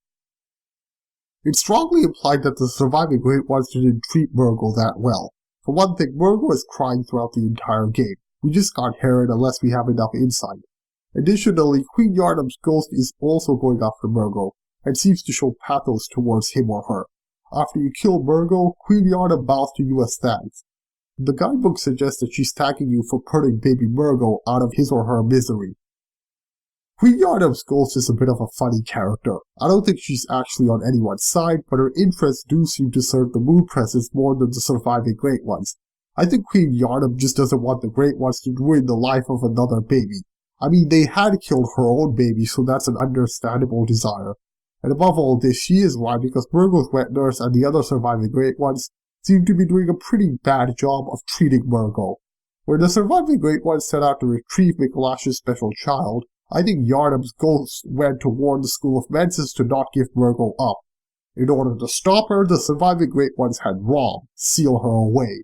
It's strongly implied that the surviving Great Ones didn't treat Murgo that well. For one thing, Murgo is crying throughout the entire game. We just can't hear it unless we have enough insight. Additionally, Queen Yharnam's ghost is also going after Murgo, and seems to show pathos towards him or her. After you kill Murgo, Queen Yharnam bows to you as thanks. The guidebook suggests that she's thanking you for putting baby Murgo out of his or her misery. Queen Yharnam's ghost is a bit of a funny character. I don't think she's actually on anyone's side, but her interests do seem to serve the moon presence more than the surviving Great Ones. I think Queen Yharnam just doesn't want the Great Ones to ruin the life of another baby. I mean, they had killed her own baby, so that's an understandable desire. And above all this, she is right because Murgo's wet nurse and the other surviving Great Ones seem to be doing a pretty bad job of treating Murgo. When the surviving Great Ones set out to retrieve Mikolash's special child, I think Yharnam's ghost went to warn the School of Mensis to not give Murgo up. In order to stop her, the surviving Great Ones had Rom seal her away.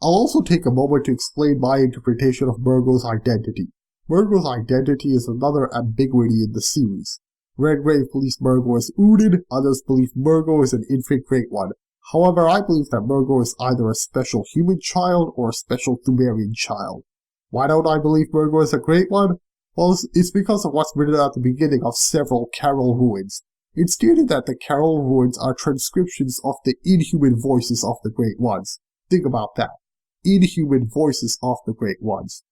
I'll also take a moment to explain my interpretation of Murgo's identity. Murgo's identity is another ambiguity in the series. Redgrave believes Murgo is Udin, others believe Murgo is an infant Great One. However, I believe that Murgo is either a special human child or a special Thumerian child. Why don't I believe Murgo is a Great One? Well, it's because of what's written at the beginning of several Carol ruins. It's stated that the Carol ruins are transcriptions of the inhuman voices of the Great Ones. Think about that. Inhuman voices of the Great Ones.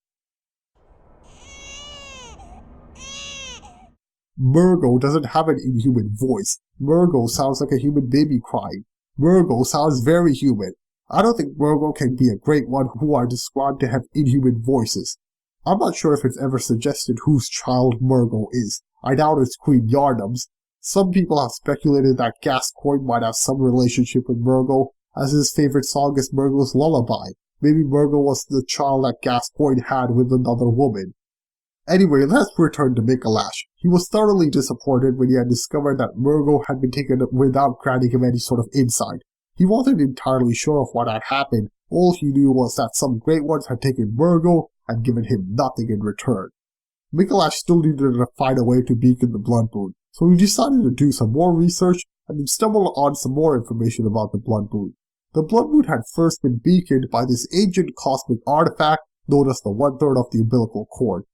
Murgo doesn't have an inhuman voice. Murgo sounds like a human baby crying. Murgo sounds very human. I don't think Murgo can be a Great One who are described to have inhuman voices. I'm not sure if it's ever suggested whose child Murgo is. I doubt it's Queen Yharnam's. Some people have speculated that Gascoigne might have some relationship with Murgo, as his favorite song is Murgo's Lullaby. Maybe Murgo was the child that Gascoigne had with another woman. Anyway, let's return to Mikolash. He was thoroughly disappointed when he had discovered that Murgo had been taken without granting him any sort of insight. He wasn't entirely sure of what had happened. All he knew was that some Great Ones had taken Murgo and given him nothing in return. Mikolash still needed to find a way to beacon the blood moon, so he decided to do some more research and then stumbled on some more information about the blood moon. The blood moon had first been beaconed by this ancient cosmic artifact known as the 1/3 of the umbilical cord.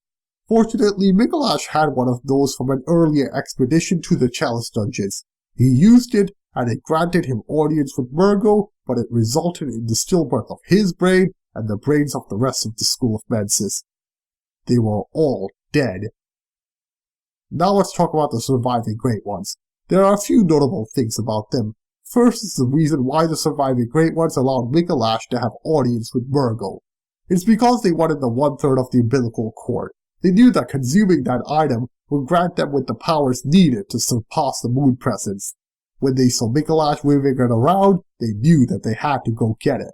Fortunately, Mikolash had one of those from an earlier expedition to the Chalice Dungeons. He used it, and it granted him audience with Murgo, but it resulted in the stillbirth of his brain and the brains of the rest of the School of Mensis. They were all dead. Now let's talk about the surviving Great Ones. There are a few notable things about them. First is the reason why the surviving Great Ones allowed Micolash to have audience with Murgo. It's because they wanted the 1/3 of the umbilical cord. They knew that consuming that item would grant them with the powers needed to surpass the Moon Presence. When they saw Micolash waving it around, they knew that they had to go get it.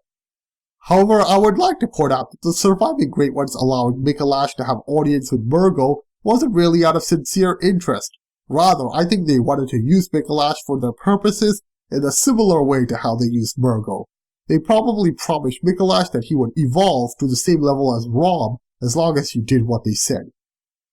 However, I would like to point out that the surviving Great Ones allowing Micolash to have audience with Murgo wasn't really out of sincere interest. Rather, I think they wanted to use Micolash for their purposes in a similar way to how they used Murgo. They probably promised Micolash that he would evolve to the same level as Rom as long as he did what they said.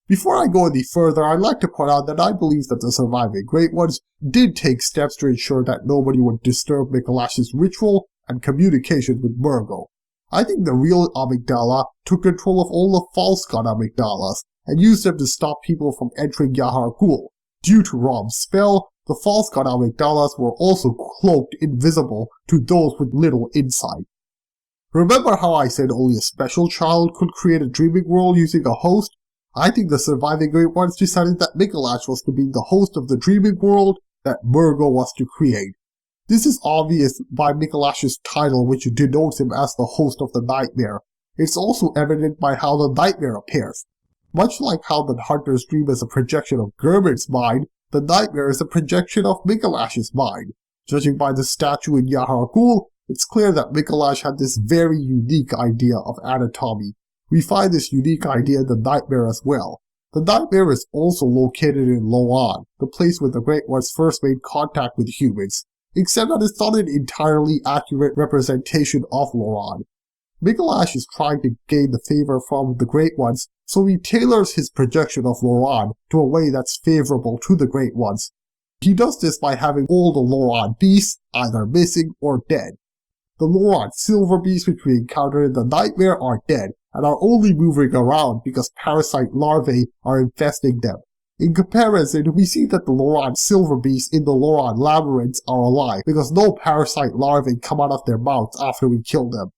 Before I go any further, I'd like to point out that I believe that the surviving Great Ones did take steps to ensure that nobody would disturb Micolash's ritual and communication with Murgo. I think the real Amygdala took control of all the false god Amygdalas and used them to stop people from entering Yahar Ghul. Due to Rom's spell, the false god Amygdalas were also cloaked invisible to those with little insight. Remember how I said only a special child could create a dreaming world using a host? I think the surviving Great Ones decided that Micolash was to be the host of the dreaming world that Murgo was to create. This is obvious by Micolash's title, which denotes him as the host of the nightmare. It's also evident by how the nightmare appears. Much like how the Hunter's dream is a projection of Gerbin's mind, the nightmare is a projection of Micolash's mind. Judging by the statue in Yahar Ghul, it's clear that Micolash had this very unique idea of anatomy. We find this unique idea in the nightmare as well. The nightmare is also located in Loran, the place where the Great Ones first made contact with humans, except that it's not an entirely accurate representation of Loran. Micolash is trying to gain the favor from the Great Ones, so he tailors his projection of Loran to a way that's favorable to the Great Ones. He does this by having all the Loran beasts either missing or dead. The Loran silver beasts which we encounter in the nightmare are dead, and are only moving around because parasite larvae are infesting them. In comparison, we see that the Loran silver beasts in the Loran labyrinths are alive because no parasite larvae come out of their mouths after we kill them.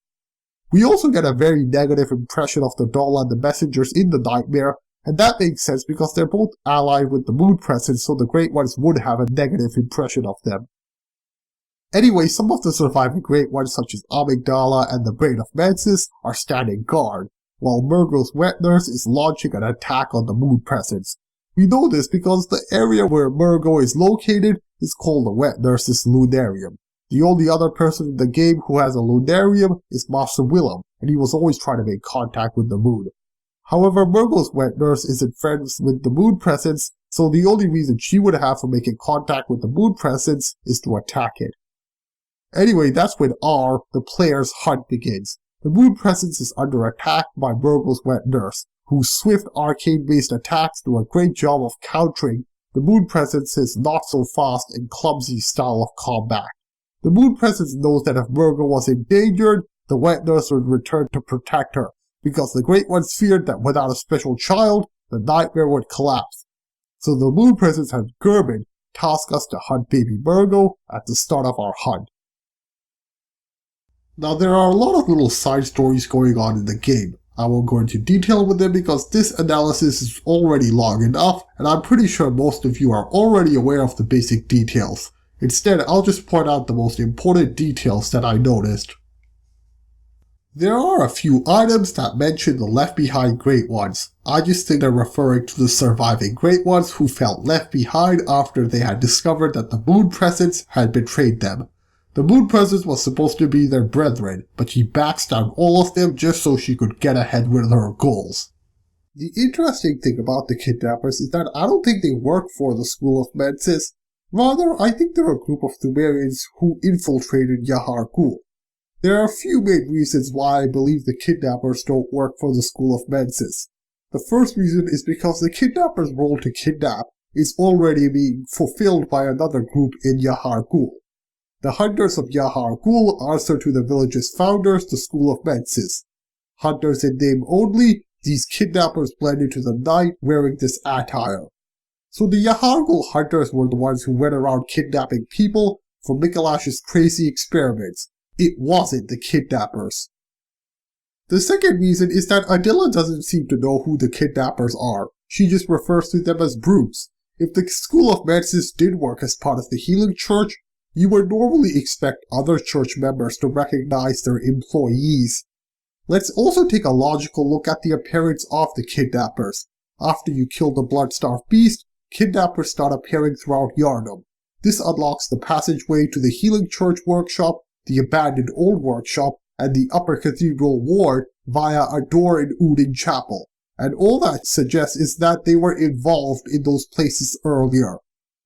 We also get a very negative impression of the doll and the messengers in the nightmare, and that makes sense because they're both allied with the Moon Presence, so the Great Ones would have a negative impression of them. Anyway, some of the surviving Great Ones such as Amygdala and the Brain of Mensis are standing guard, while Murgo's Wet Nurse is launching an attack on the Moon Presence. We know this because the area where Murgo is located is called the Wet Nurse's Lunarium. The only other person in the game who has a Lunarium is Master Willem, and he was always trying to make contact with the moon. However, Murgo's Wet Nurse isn't friends with the Moon Presence, so the only reason she would have for making contact with the Moon Presence is to attack it. Anyway, that's when the player's hunt begins. The Moon Presence is under attack by Murgo's Wet Nurse, whose swift arcane-based attacks do a great job of countering the Moon Presence's not-so-fast and clumsy style of combat. The Moon Presence knows that if Murgo was endangered, the Wet Nurse would return to protect her, because the Great Ones feared that without a special child, the nightmare would collapse. So the Moon Presence had Gerbin task us to hunt baby Murgo at the start of our hunt. Now there are a lot of little side stories going on in the game. I won't go into detail with them because this analysis is already long enough, and I'm pretty sure most of you are already aware of the basic details. Instead, I'll just point out the most important details that I noticed. There are a few items that mention the left behind Great Ones. I just think they're referring to the surviving Great Ones who felt left behind after they had discovered that the Moon Presence had betrayed them. The Moon Presence was supposed to be their brethren, but she backstabbed all of them just so she could get ahead with her goals. The interesting thing about the kidnappers is that I don't think they work for the School of Mensis. Rather, I think they're a group of Thumerians who infiltrated Yahar Ghul. There are a few main reasons why I believe the kidnappers don't work for the School of Mensis. The first reason is because the kidnappers' role to kidnap is already being fulfilled by another group in Yahar Ghul. The Hunters of Yahar Ghul answer to the village's founders, the School of Mensis. Hunters in name only, these kidnappers blend into the night wearing this attire. So the Yahar Ghul hunters were the ones who went around kidnapping people for Micolash's crazy experiments. It wasn't the kidnappers. The second reason is that Adila doesn't seem to know who the kidnappers are. She just refers to them as brutes. If the School of Mansis did work as part of the Healing Church, you would normally expect other church members to recognize their employees. Let's also take a logical look at the appearance of the kidnappers. After you kill the blood-starved beast, kidnappers start appearing throughout Yharnam. This unlocks the passageway to the Healing Church workshop, the abandoned old workshop, and the Upper Cathedral ward via a door in Udin Chapel. And all that suggests is that they were involved in those places earlier.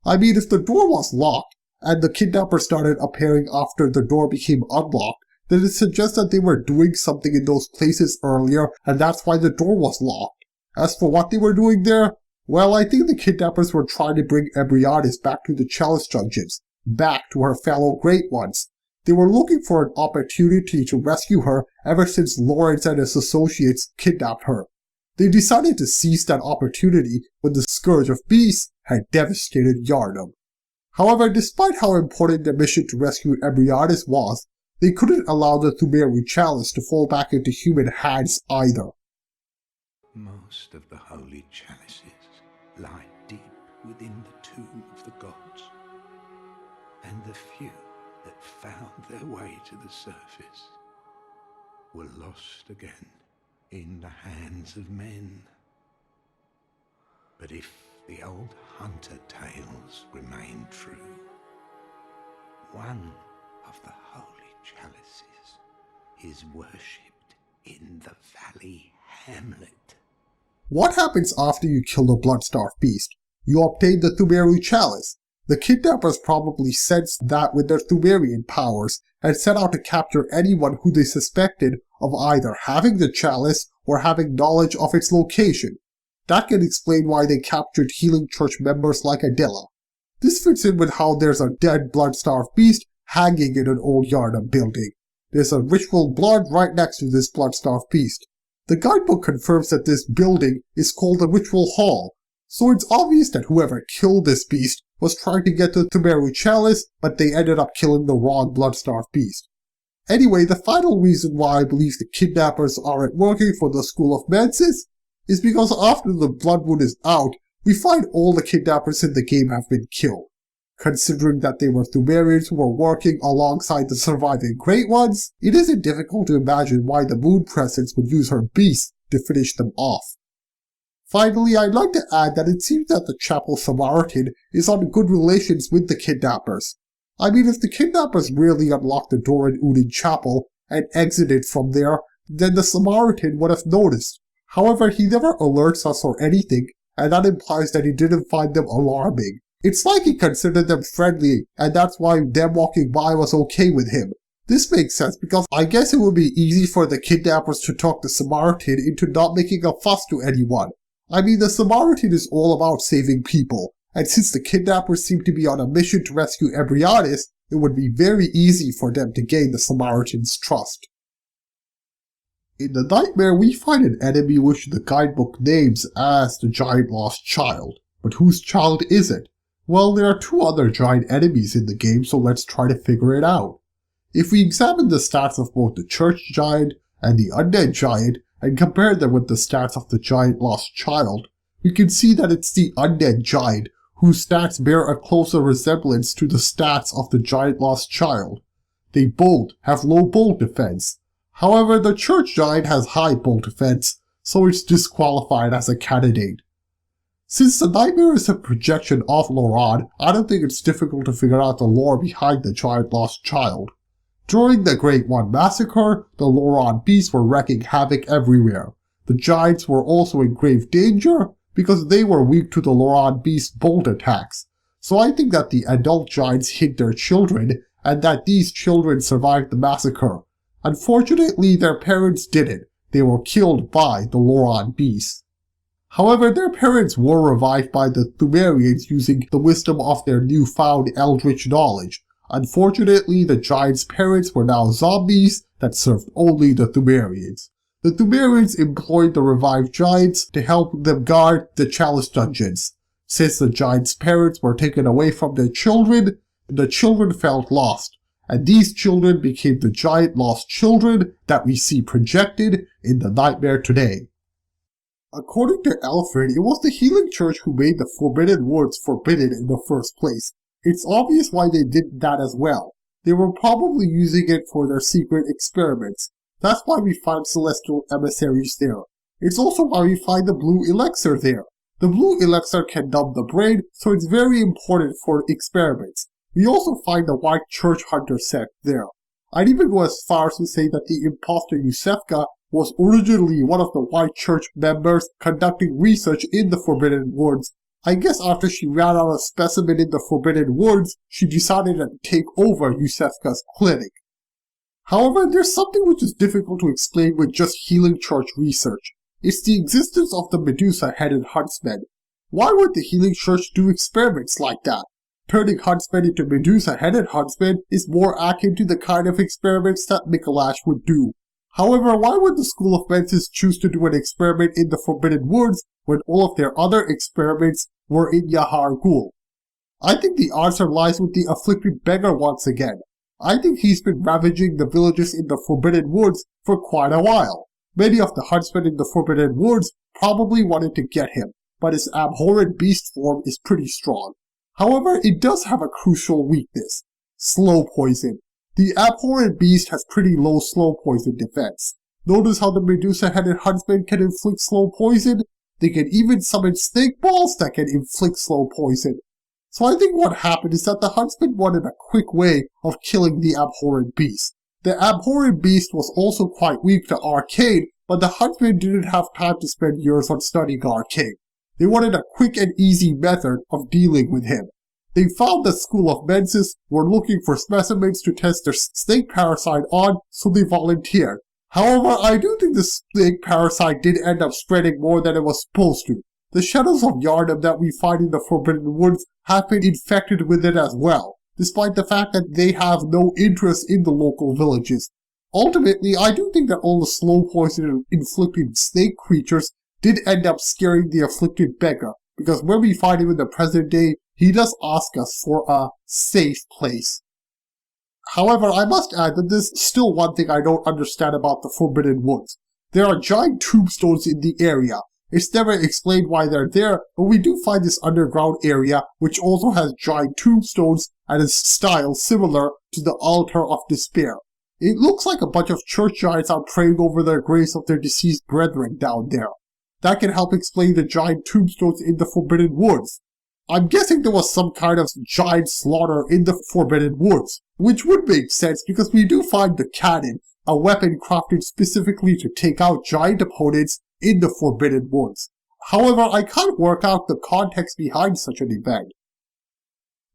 I mean, if the door was locked, and the kidnappers started appearing after the door became unlocked, then it suggests that they were doing something in those places earlier, and that's why the door was locked. As for what they were doing there, well, I think the kidnappers were trying to bring Ebrietas back to the Chalice Dungeons, back to her fellow Great Ones. They were looking for an opportunity to rescue her ever since Lawrence and his associates kidnapped her. They decided to seize that opportunity when the Scourge of Beasts had devastated Yharnam. However, despite how important their mission to rescue Ebrietas was, they couldn't allow the Pthumeri Chalice to fall back into human hands either. Most of the holy chalices lie deep within the tomb of the gods, and the few that found their way to the surface were lost again in the hands of men. But if the old hunter tales remain true, one of the holy chalices is worshipped in the Valley Hamlet. What happens after you kill the blood-starved beast? You obtain the Pthumeri Chalice. The kidnappers probably sensed that with their Pthumerian powers and set out to capture anyone who they suspected of either having the chalice or having knowledge of its location. That can explain why they captured Healing Church members like Adela. This fits in with how there's a dead blood-starved beast hanging in an old Yharnam building. There's a ritual blood right next to this blood-starved beast. The guidebook confirms that this building is called the Ritual Hall, so it's obvious that whoever killed this beast was trying to get the Pthumeri Chalice, but they ended up killing the wrong blood-starved beast. Anyway, the final reason why I believe the kidnappers aren't working for the School of Mansis is because after the Blood Moon is out, we find all the kidnappers in the game have been killed. Considering that they were Pthumerians who were working alongside the surviving Great Ones, it isn't difficult to imagine why the Moon Presence would use her beast to finish them off. Finally, I'd like to add that it seems that the Chapel Samaritan is on good relations with the kidnappers. I mean, if the kidnappers really unlocked the door in Udin Chapel and exited from there, then the Samaritan would have noticed. However, he never alerts us or anything, and that implies that he didn't find them alarming. It's like he considered them friendly, and that's why them walking by was okay with him. This makes sense because I guess it would be easy for the kidnappers to talk the Samaritan into not making a fuss to anyone. I mean, the Samaritan is all about saving people, and since the kidnappers seem to be on a mission to rescue Ebrietas, it would be very easy for them to gain the Samaritan's trust. In the nightmare, we find an enemy which the guidebook names as the Giant Lost Child. But whose child is it? Well, there are two other giant enemies in the game, so let's try to figure it out. If we examine the stats of both the Church Giant and the Undead Giant, and compare them with the stats of the Giant Lost Child, we can see that it's the Undead Giant whose stats bear a closer resemblance to the stats of the Giant Lost Child. They both have low bolt defense. However, the Church Giant has high bolt defense, so it's disqualified as a candidate. Since the nightmare is a projection of Loran, I don't think it's difficult to figure out the lore behind the Giant Lost Child. During the Great One Massacre, the Loran beasts were wreaking havoc everywhere. The giants were also in grave danger because they were weak to the Loran beast's bolt attacks. So I think that the adult giants hid their children and that these children survived the massacre. Unfortunately, their parents didn't. They were killed by the Loran beasts. However, their parents were revived by the Pthumerians using the wisdom of their newfound eldritch knowledge. Unfortunately, the giants' parents were now zombies that served only the Pthumerians. The Pthumerians employed the revived giants to help them guard the Chalice Dungeons. Since the giants' parents were taken away from their children, the children felt lost, and these children became the giant lost children that we see projected in the nightmare today. According to Alfred, it was the Healing Church who made the forbidden words forbidden in the first place. It's obvious why they did that as well. They were probably using it for their secret experiments. That's why we find celestial emissaries there. It's also why we find the blue elixir there. The blue elixir can numb the brain, so it's very important for experiments. We also find the white church hunter sect there. I'd even go as far as to say that the imposter Yusefka was originally one of the white church members conducting research in the Forbidden Woods. I guess after she ran out of specimen in the Forbidden Woods, she decided to take over Yusefka's clinic. However, there's something which is difficult to explain with just Healing Church research. It's the existence of the Medusa-headed huntsmen. Why would the Healing Church do experiments like that? Turning huntsmen into Medusa-headed huntsmen is more akin to the kind of experiments that Mikolash would do. However, why would the School of Mensis choose to do an experiment in the Forbidden Woods when all of their other experiments were in Yahar Ghul? I think the answer lies with the afflicted beggar once again. I think he's been ravaging the villages in the Forbidden Woods for quite a while. Many of the huntsmen in the Forbidden Woods probably wanted to get him, but his abhorrent beast form is pretty strong. However, it does have a crucial weakness: slow poison. The abhorrent beast has pretty low slow poison defense. Notice how the Medusa-headed huntsman can inflict slow poison? They can even summon snake balls that can inflict slow poison. So I think what happened is that the huntsman wanted a quick way of killing the abhorrent beast. The abhorrent beast was also quite weak to arcane, but the huntsman didn't have time to spend years on studying arcane. They wanted a quick and easy method of dealing with him. They found the School of Mensis were looking for specimens to test their snake parasite on, so they volunteered. However, I do think the snake parasite did end up spreading more than it was supposed to. The shadows of Yharnam that we find in the Forbidden Woods have been infected with it as well, despite the fact that they have no interest in the local villages. Ultimately, I do think that all the slow poison inflicting snake creatures did end up scaring the afflicted beggar, because when we find him in the present day, he does ask us for a safe place. However, I must add that there's still one thing I don't understand about the Forbidden Woods. There are giant tombstones in the area. It's never explained why they're there, but we do find this underground area which also has giant tombstones and is style similar to the Altar of Despair. It looks like a bunch of church giants are praying over the graves of their deceased brethren down there. That can help explain the giant tombstones in the Forbidden Woods. I'm guessing there was some kind of giant slaughter in the Forbidden Woods, which would make sense because we do find the cannon, a weapon crafted specifically to take out giant opponents in the Forbidden Woods. However, I can't work out the context behind such an event.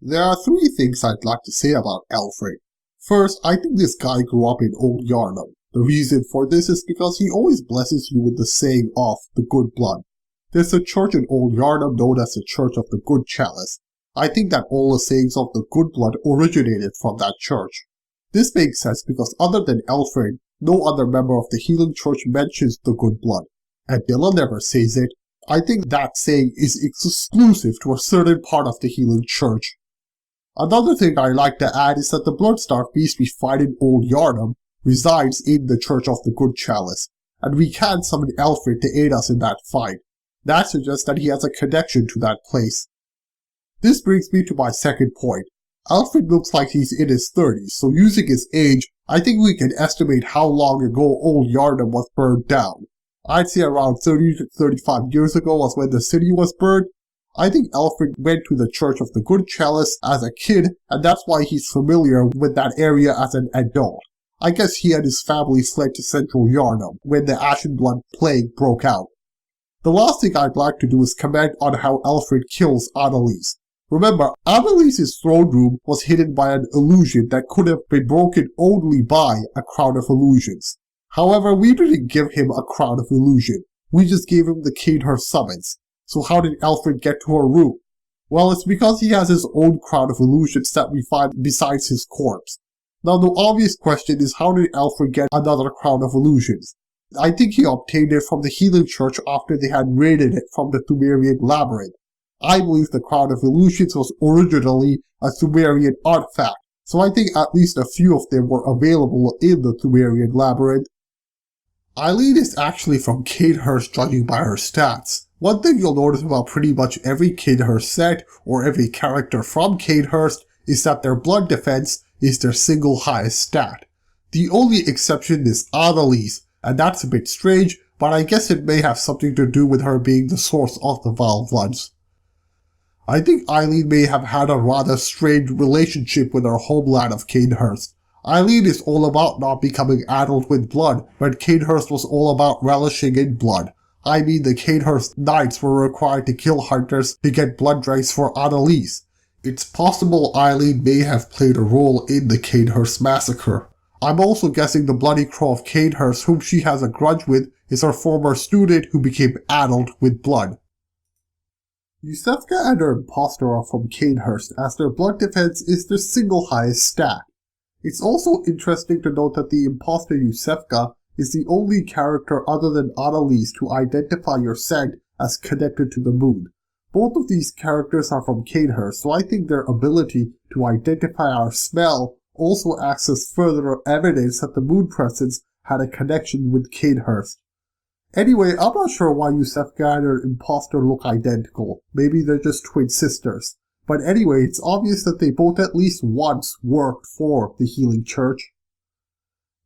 There are three things I'd like to say about Alfred. First, I think this guy grew up in Old Yharnam. The reason for this is because he always blesses you with the saying of the good blood. There's a church in Old Yharnam known as the Church of the Good Chalice. I think that all the sayings of the good blood originated from that church. This makes sense because other than Alfred, no other member of the Healing Church mentions the good blood. And Dilla never says it. I think that saying is exclusive to a certain part of the Healing Church. Another thing I like to add is that the Bloodstarved beast we find in Old Yharnam resides in the Church of the Good Chalice, and we can summon Alfred to aid us in that fight. That suggests that he has a connection to that place. This brings me to my second point. Alfred looks like he's in his 30s, so using his age, I think we can estimate how long ago Old Yharnam was burned down. I'd say around 30 to 35 years ago was when the city was burned. I think Alfred went to the Church of the Good Chalice as a kid, and that's why he's familiar with that area as an adult. I guess he and his family fled to central Yharnam when the Ashen Blood Plague broke out. The last thing I'd like to do is comment on how Alfred kills Annalise. Remember, Annalise's throne room was hidden by an illusion that could have been broken only by a Crown of Illusions. However, we didn't give him a Crown of Illusion. We just gave him the Khadr summons. So how did Alfred get to her room? Well, it's because he has his own Crown of Illusions that we find besides his corpse. Now, the obvious question is, how did Alfred get another Crown of Illusions? I think he obtained it from the Healing Church after they had raided it from the Thumerian Labyrinth. I believe the Crown of Illusions was originally a Thumerian artifact, so I think at least a few of them were available in the Thumerian Labyrinth. Eileen is actually from Cadehurst judging by her stats. One thing you'll notice about pretty much every Cadehurst set or every character from Cadehurst is that their blood defense is their single highest stat. The only exception is Annalise, and that's a bit strange, but I guess it may have something to do with her being the source of the vile bloods. I think Eileen may have had a rather strained relationship with her homeland of Cadehurst. Eileen is all about not becoming addled with blood, but Cadehurst was all about relishing in blood. I mean, the Cadehurst knights were required to kill hunters to get blood dregs for Annalise. It's possible Eileen may have played a role in the Cadehurst massacre. I'm also guessing the Bloody Crow of Cadehurst, whom she has a grudge with, is her former student who became addled with blood. Yusefka and her impostor are from Cadehurst, as their blood defense is their single highest stat. It's also interesting to note that the impostor Yusefka is the only character other than Annalise to identify your scent as connected to the moon. Both of these characters are from Cadehurst, so I think their ability to identify our smell also acts as further evidence that the moon presence had a connection with Cadehurst. Anyway, I'm not sure why Yusefka and her impostor look identical. Maybe they're just twin sisters. But anyway, it's obvious that they both at least once worked for the Healing Church.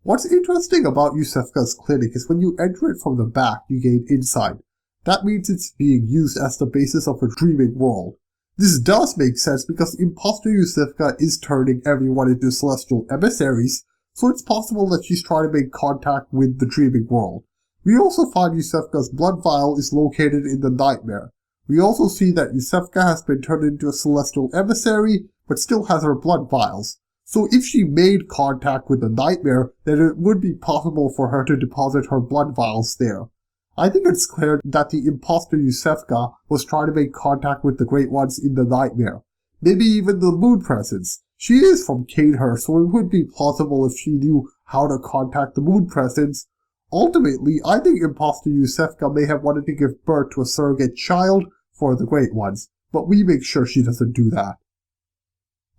What's interesting about Yusefka's clinic is when you enter it from the back, you gain insight. That means it's being used as the basis of a dreaming world. This does make sense because impostor Yusefka is turning everyone into celestial emissaries, so it's possible that she's trying to make contact with the dreaming world. We also find Yusefka's blood vial is located in the nightmare. We also see that Yusefka has been turned into a celestial emissary, but still has her blood vials. So if she made contact with the nightmare, then it would be possible for her to deposit her blood vials there. I think it's clear that the impostor Yusefka was trying to make contact with the Great Ones in the nightmare. Maybe even the moon presence. She is from Cadehurst, so it would be plausible if she knew how to contact the moon presence. Ultimately, I think impostor Yusefka may have wanted to give birth to a surrogate child for the Great Ones, but we make sure she doesn't do that.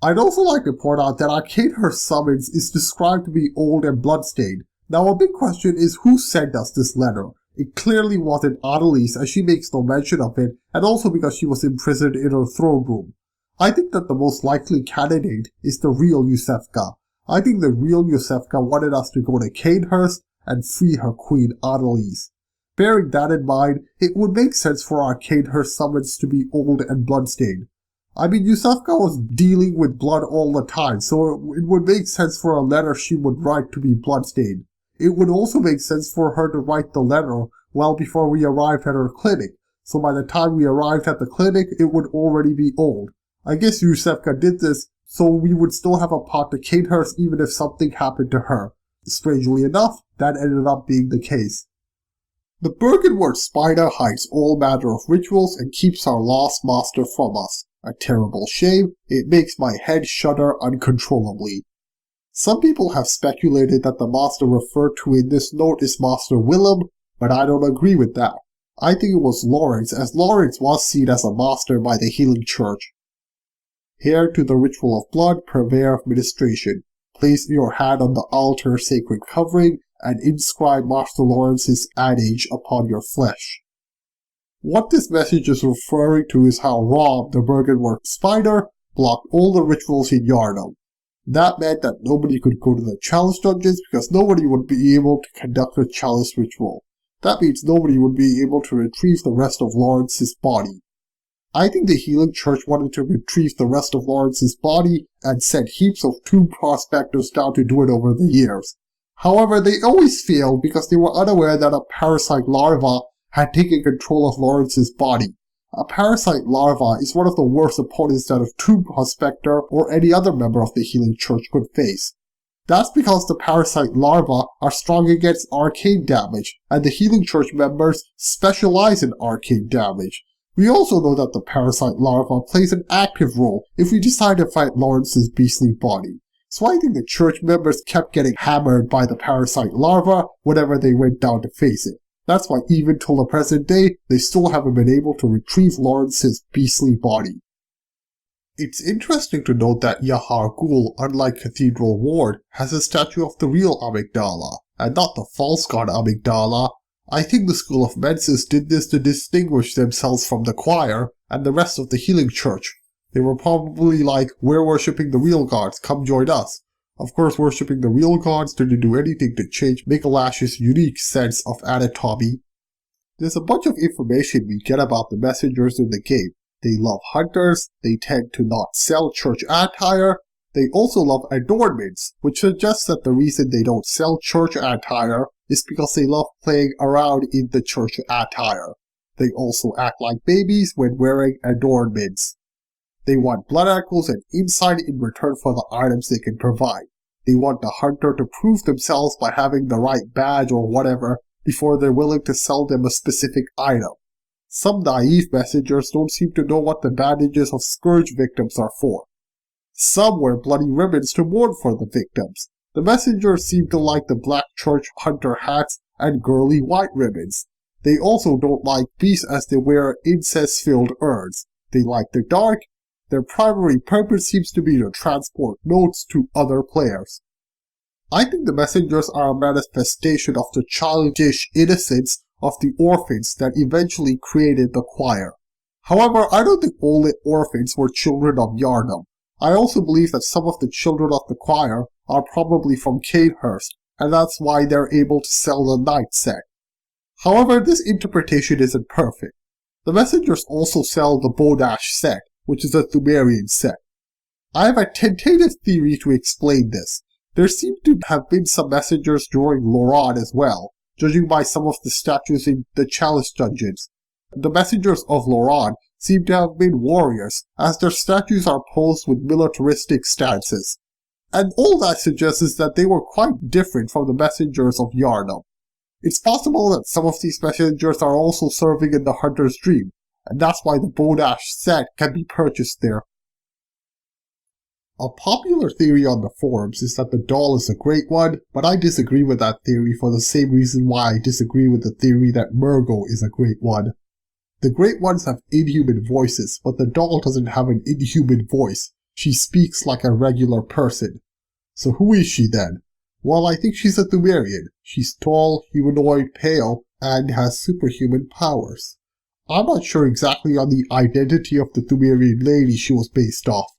I'd also like to point out that our Cadehurst summons is described to be old and bloodstained. Now a big question is who sent us this letter? It clearly wasn't Annalise, as she makes no mention of it, and also because she was imprisoned in her throne room. I think that the most likely candidate is the real Yusefka. I think the real Yusefka wanted us to go to Cadehurst and free her queen Annalise. Bearing that in mind, it would make sense for our Cadehurst summons to be old and bloodstained. I mean, Yusefka was dealing with blood all the time, so it would make sense for a letter she would write to be bloodstained. It would also make sense for her to write the letter well before we arrived at her clinic, so by the time we arrived at the clinic, it would already be old. I guess Yusefka did this so we would still have a path to Cadehurst even if something happened to her. Strangely enough, that ended up being the case. The Byrgenwerth spider hides all manner of rituals and keeps our lost master from us. A terrible shame, it makes my head shudder uncontrollably. Some people have speculated that the master referred to in this note is Master Willem, but I don't agree with that. I think it was Lawrence, as Lawrence was seen as a master by the Healing Church. Here to the ritual of blood, purveyor of ministration. Place your hand on the altar sacred covering, and inscribe Master Lawrence's adage upon your flesh. What this message is referring to is how Rob, the Byrgenwerth spider, blocked all the rituals in Yharnam. That meant that nobody could go to the chalice dungeons because nobody would be able to conduct a chalice ritual. That means nobody would be able to retrieve the rest of Lawrence's body. I think the Healing Church wanted to retrieve the rest of Lawrence's body and sent heaps of tomb prospectors down to do it over the years. However, they always failed because they were unaware that a parasite larva had taken control of Lawrence's body. A parasite larva is one of the worst opponents that a tomb prospector or any other member of the Healing Church could face. That's because the parasite larvae are strong against arcane damage, and the Healing Church members specialize in arcane damage. We also know that the parasite larva plays an active role if we decide to fight Lawrence's beastly body. So I think the church members kept getting hammered by the parasite larva whenever they went down to face it. That's why even till the present day, they still haven't been able to retrieve Lawrence's beastly body. It's interesting to note that Yahar Ghul, unlike Cathedral Ward, has a statue of the real Amygdala. and not the false god Amygdala. I think the School of Mensis did this to distinguish themselves from the choir and the rest of the healing church. They were probably like, we're worshipping the real gods, come join us. Of course, worshipping the real gods didn't do anything to change Michelash's unique sense of anatomy. There's a bunch of information we get about the messengers in the game. They love hunters, they tend to not sell church attire, they also love adornments, which suggests that the reason they don't sell church attire is because they love playing around in the church attire. They also act like babies when wearing adornments. They want blood echoes and insight in return for the items they can provide. They want the hunter to prove themselves by having the right badge or whatever before they're willing to sell them a specific item. Some naive messengers don't seem to know what the bandages of scourge victims are for. Some wear bloody ribbons to mourn for the victims. The messengers seem to like the black church hunter hats and girly white ribbons. They also don't like beasts as they wear incense-filled urns. They like the dark. Their primary purpose seems to be to transport notes to other players. I think the messengers are a manifestation of the childish innocence of the orphans that eventually created the choir. However, I don't think all the orphans were children of Yharnam. I also believe that some of the children of the choir are probably from Cainhurst, and that's why they're able to sell the Knight set. However, this interpretation isn't perfect. The messengers also sell the Bodash set, which is a Pthumerian set. I have a tentative theory to explain this. There seem to have been some messengers during Loran as well, judging by some of the statues in the Chalice dungeons. The messengers of Loran seem to have been warriors, as their statues are posed with militaristic stances. And all that suggests is that they were quite different from the messengers of Yharnam. It's possible that some of these messengers are also serving in the Hunter's Dream, and that's why the Bodash set can be purchased there. A popular theory on the forums is that the doll is a great one, but I disagree with that theory for the same reason why I disagree with the theory that Murgo is a great one. The great ones have inhuman voices, but the doll doesn't have an inhuman voice. She speaks like a regular person. So who is she then? Well, I think she's a Pthumerian. She's tall, humanoid, pale, and has superhuman powers. I'm not sure exactly on the identity of the Pthumerian lady she was based off.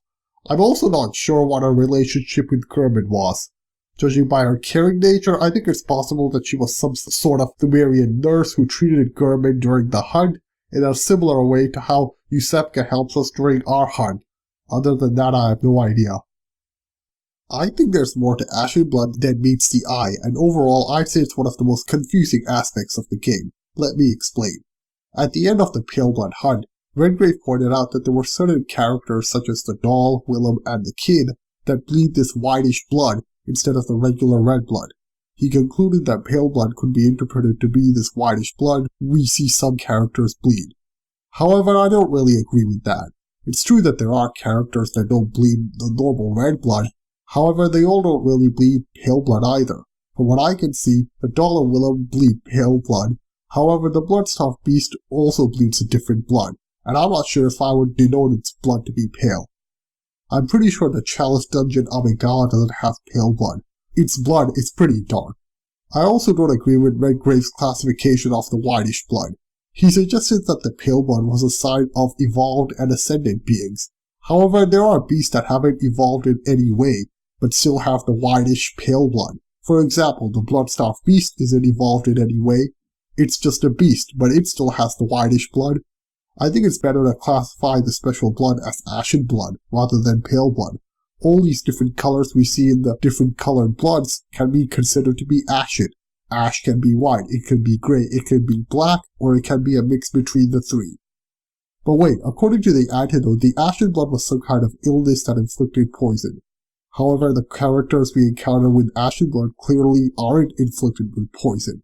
I'm also not sure what her relationship with Gehrman was. Judging by her caring nature, I think it's possible that she was some sort of Pthumerian nurse who treated Gehrman during the hunt in a similar way to how Usepka helps us during our hunt. Other than that, I have no idea. I think there's more to Ashen Blood than meets the eye, and overall I'd say it's one of the most confusing aspects of the game. Let me explain. At the end of the Pale Blood hunt, Redgrave pointed out that there were certain characters such as the doll, Willem, and the kid that bleed this whitish blood instead of the regular red blood. He concluded that pale blood could be interpreted to be this whitish blood we see some characters bleed. However, I don't really agree with that. It's true that there are characters that don't bleed the normal red blood, however they all don't really bleed pale blood either. From what I can see, the doll and Willem bleed pale blood, however the Bloodstaff beast also bleeds a different blood, and I'm not sure if I would denote its blood to be pale. I'm pretty sure the Chalice dungeon Amygdala doesn't have pale blood. Its blood is pretty dark. I also don't agree with Redgrave's classification of the whitish blood. He suggested that the pale blood was a sign of evolved and ascended beings. However, there are beasts that haven't evolved in any way, but still have the whitish pale blood. For example, the Bloodstaff beast isn't evolved in any way. It's just a beast, but it still has the whitish blood. I think it's better to classify the special blood as ashen blood rather than pale blood. All these different colors we see in the different colored bloods can be considered to be ashen. Ash can be white, it can be gray, it can be black, or it can be a mix between the three. But wait, according to the antidote, the ashen blood was some kind of illness that inflicted poison. However, the characters we encounter with ashen blood clearly aren't inflicted with poison.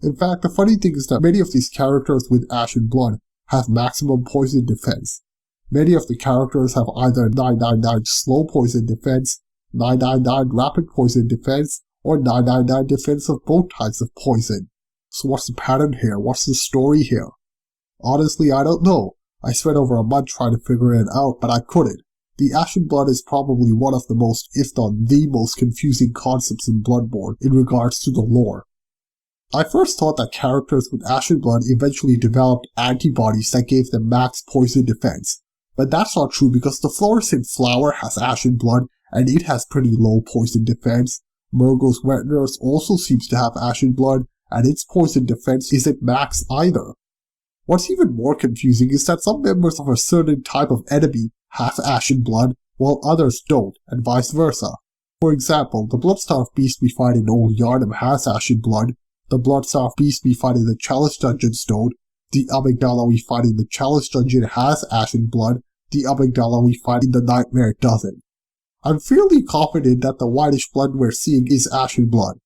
In fact, the funny thing is that many of these characters with ashen blood have maximum poison defense. Many of the characters have either 999 slow poison defense, 999 rapid poison defense, or 999 defense of both types of poison. So what's the pattern here? What's the story here? Honestly, I don't know. I spent over a month trying to figure it out, but I couldn't. the Ashen Blood is probably one of the most, if not the most confusing concepts in Bloodborne in regards to the lore. I first thought that characters with Ashen Blood eventually developed antibodies that gave them max poison defense, but that's not true because the fluorescent flower has Ashen Blood and it has pretty low poison defense. Murgo's Wet Nurse also seems to have Ashen Blood and its poison defense isn't max either. What's even more confusing is that some members of a certain type of enemy have Ashen Blood while others don't, and vice versa. For example, the Bloodstarved beast we fight in Old Yharnam has Ashen Blood, the Bloodstarved beast we fight in the Chalice Dungeon don't, the Amygdala we fight in the Chalice Dungeon has Ashen Blood, the Amygdala we fight in the Nightmare doesn't. I'm fairly confident that the whitish blood we're seeing is Ashen Blood.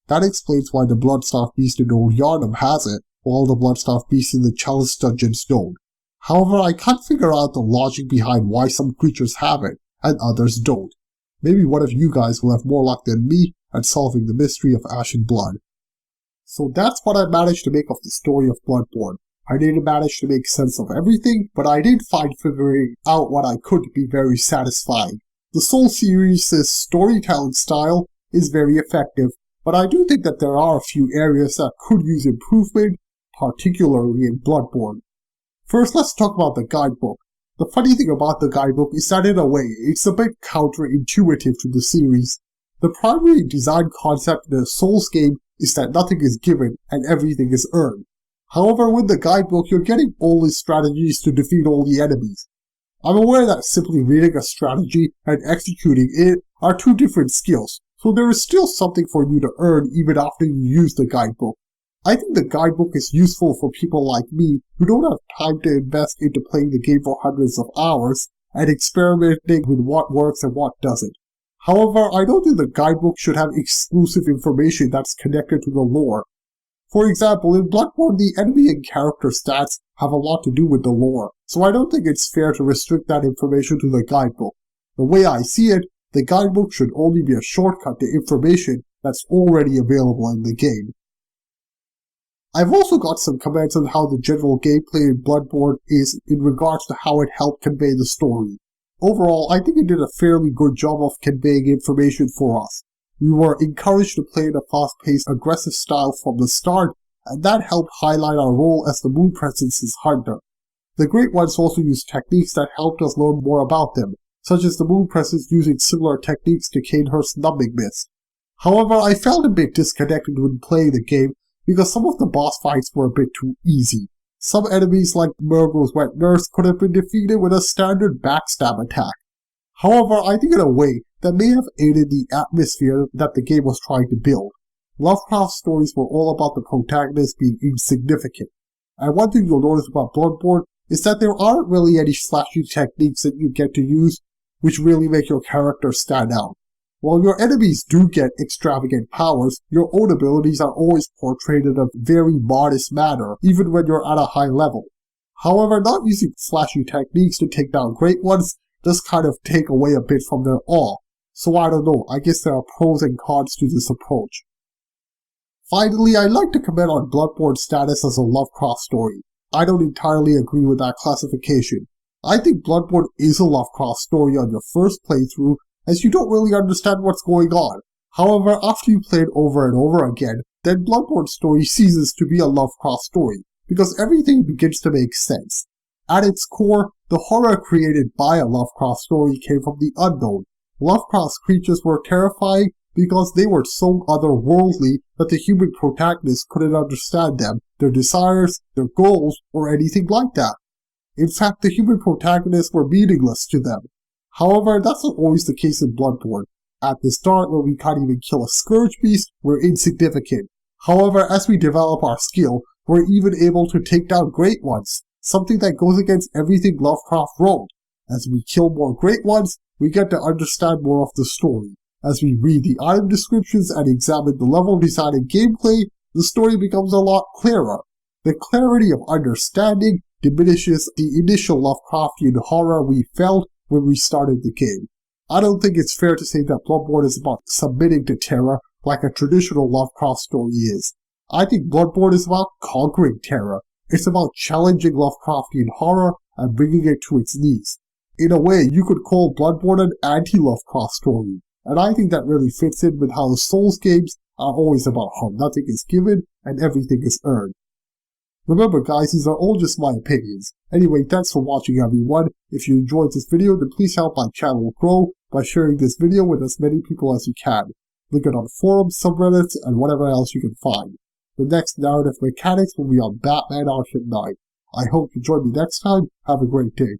That explains why the Bloodstarved beast in Old Yharnam has it, while the Bloodstarved beast in the Chalice Dungeon don't. However, I can't figure out the logic behind why some creatures have it, and others don't. Maybe one of you guys will have more luck than me at solving the mystery of Ashen Blood. So that's what I managed to make of the story of Bloodborne. I didn't manage to make sense of everything, but I did find figuring out what I could to be very satisfying. The Souls series' storytelling style is very effective, but I do think that there are a few areas that could use improvement, particularly in Bloodborne. First, let's talk about the guidebook. The funny thing about the guidebook is that in a way, it's a bit counterintuitive to the series. The primary design concept in a Souls game is that nothing is given and everything is earned. However, with the guidebook, you're getting only strategies to defeat all the enemies. I'm aware that simply reading a strategy and executing it are two different skills, so there is still something for you to earn even after you use the guidebook. I think the guidebook is useful for people like me who don't have time to invest into playing the game for hundreds of hours and experimenting with what works and what doesn't. However, I don't think the guidebook should have exclusive information that's connected to the lore. For example, in Bloodborne, the enemy and character stats have a lot to do with the lore, so I don't think it's fair to restrict that information to the guidebook. The way I see it, the guidebook should only be a shortcut to information that's already available in the game. I've also got some comments on how the general gameplay in Bloodborne is in regards to how it helped convey the story. Overall, I think it did a fairly good job of conveying information for us. We were encouraged to play in a fast-paced, aggressive style from the start, and that helped highlight our role as the Moon Presence's hunter. The Great Ones also used techniques that helped us learn more about them, such as the Moon Presence using similar techniques to Cainhurst's Numbing Mist. However, I felt a bit disconnected when playing the game because some of the boss fights were a bit too easy. Some enemies like Murgo's Wet Nurse could have been defeated with a standard backstab attack. However, I think in a way that may have aided the atmosphere that the game was trying to build. Lovecraft's stories were all about the protagonist being insignificant. And one thing you'll notice about Bloodborne is that there aren't really any slashing techniques that you get to use which really make your character stand out. While your enemies do get extravagant powers, your own abilities are always portrayed in a very modest manner, even when you're at a high level. However, not using flashy techniques to take down Great Ones does kind of take away a bit from their awe, so I don't know, I guess there are pros and cons to this approach. Finally, I'd like to comment on Bloodborne's status as a Lovecraft story. I don't entirely agree with that classification. I think Bloodborne is a Lovecraft story on your first playthrough, as you don't really understand what's going on. However, after you play it over and over again, then Bloodborne's story ceases to be a Lovecraft story, because everything begins to make sense. At its core, the horror created by a Lovecraft story came from the unknown. Lovecraft's creatures were terrifying because they were so otherworldly that the human protagonist couldn't understand them, their desires, their goals, or anything like that. In fact, the human protagonists were meaningless to them. However, that's not always the case in Bloodborne. At the start, when we can't even kill a Scourge Beast, we're insignificant. However, as we develop our skill, we're even able to take down Great Ones, something that goes against everything Lovecraft wrote. As we kill more Great Ones, we get to understand more of the story. As we read the item descriptions and examine the level design and gameplay, the story becomes a lot clearer. The clarity of understanding diminishes the initial Lovecraftian horror we felt when we started the game. I don't think it's fair to say that Bloodborne is about submitting to terror like a traditional Lovecraft story is. I think Bloodborne is about conquering terror. It's about challenging Lovecraftian horror and bringing it to its knees. In a way, you could call Bloodborne an anti-Lovecraft story, and I think that really fits in with how the Souls games are always about how nothing is given and everything is earned. Remember guys, these are all just my opinions. Anyway, thanks for watching everyone. If you enjoyed this video, then please help my channel grow by sharing this video with as many people as you can. Link it on forums, subreddits, and whatever else you can find. The next narrative mechanics will be on Batman Arkham Knight. I hope you join me next time. Have a great day.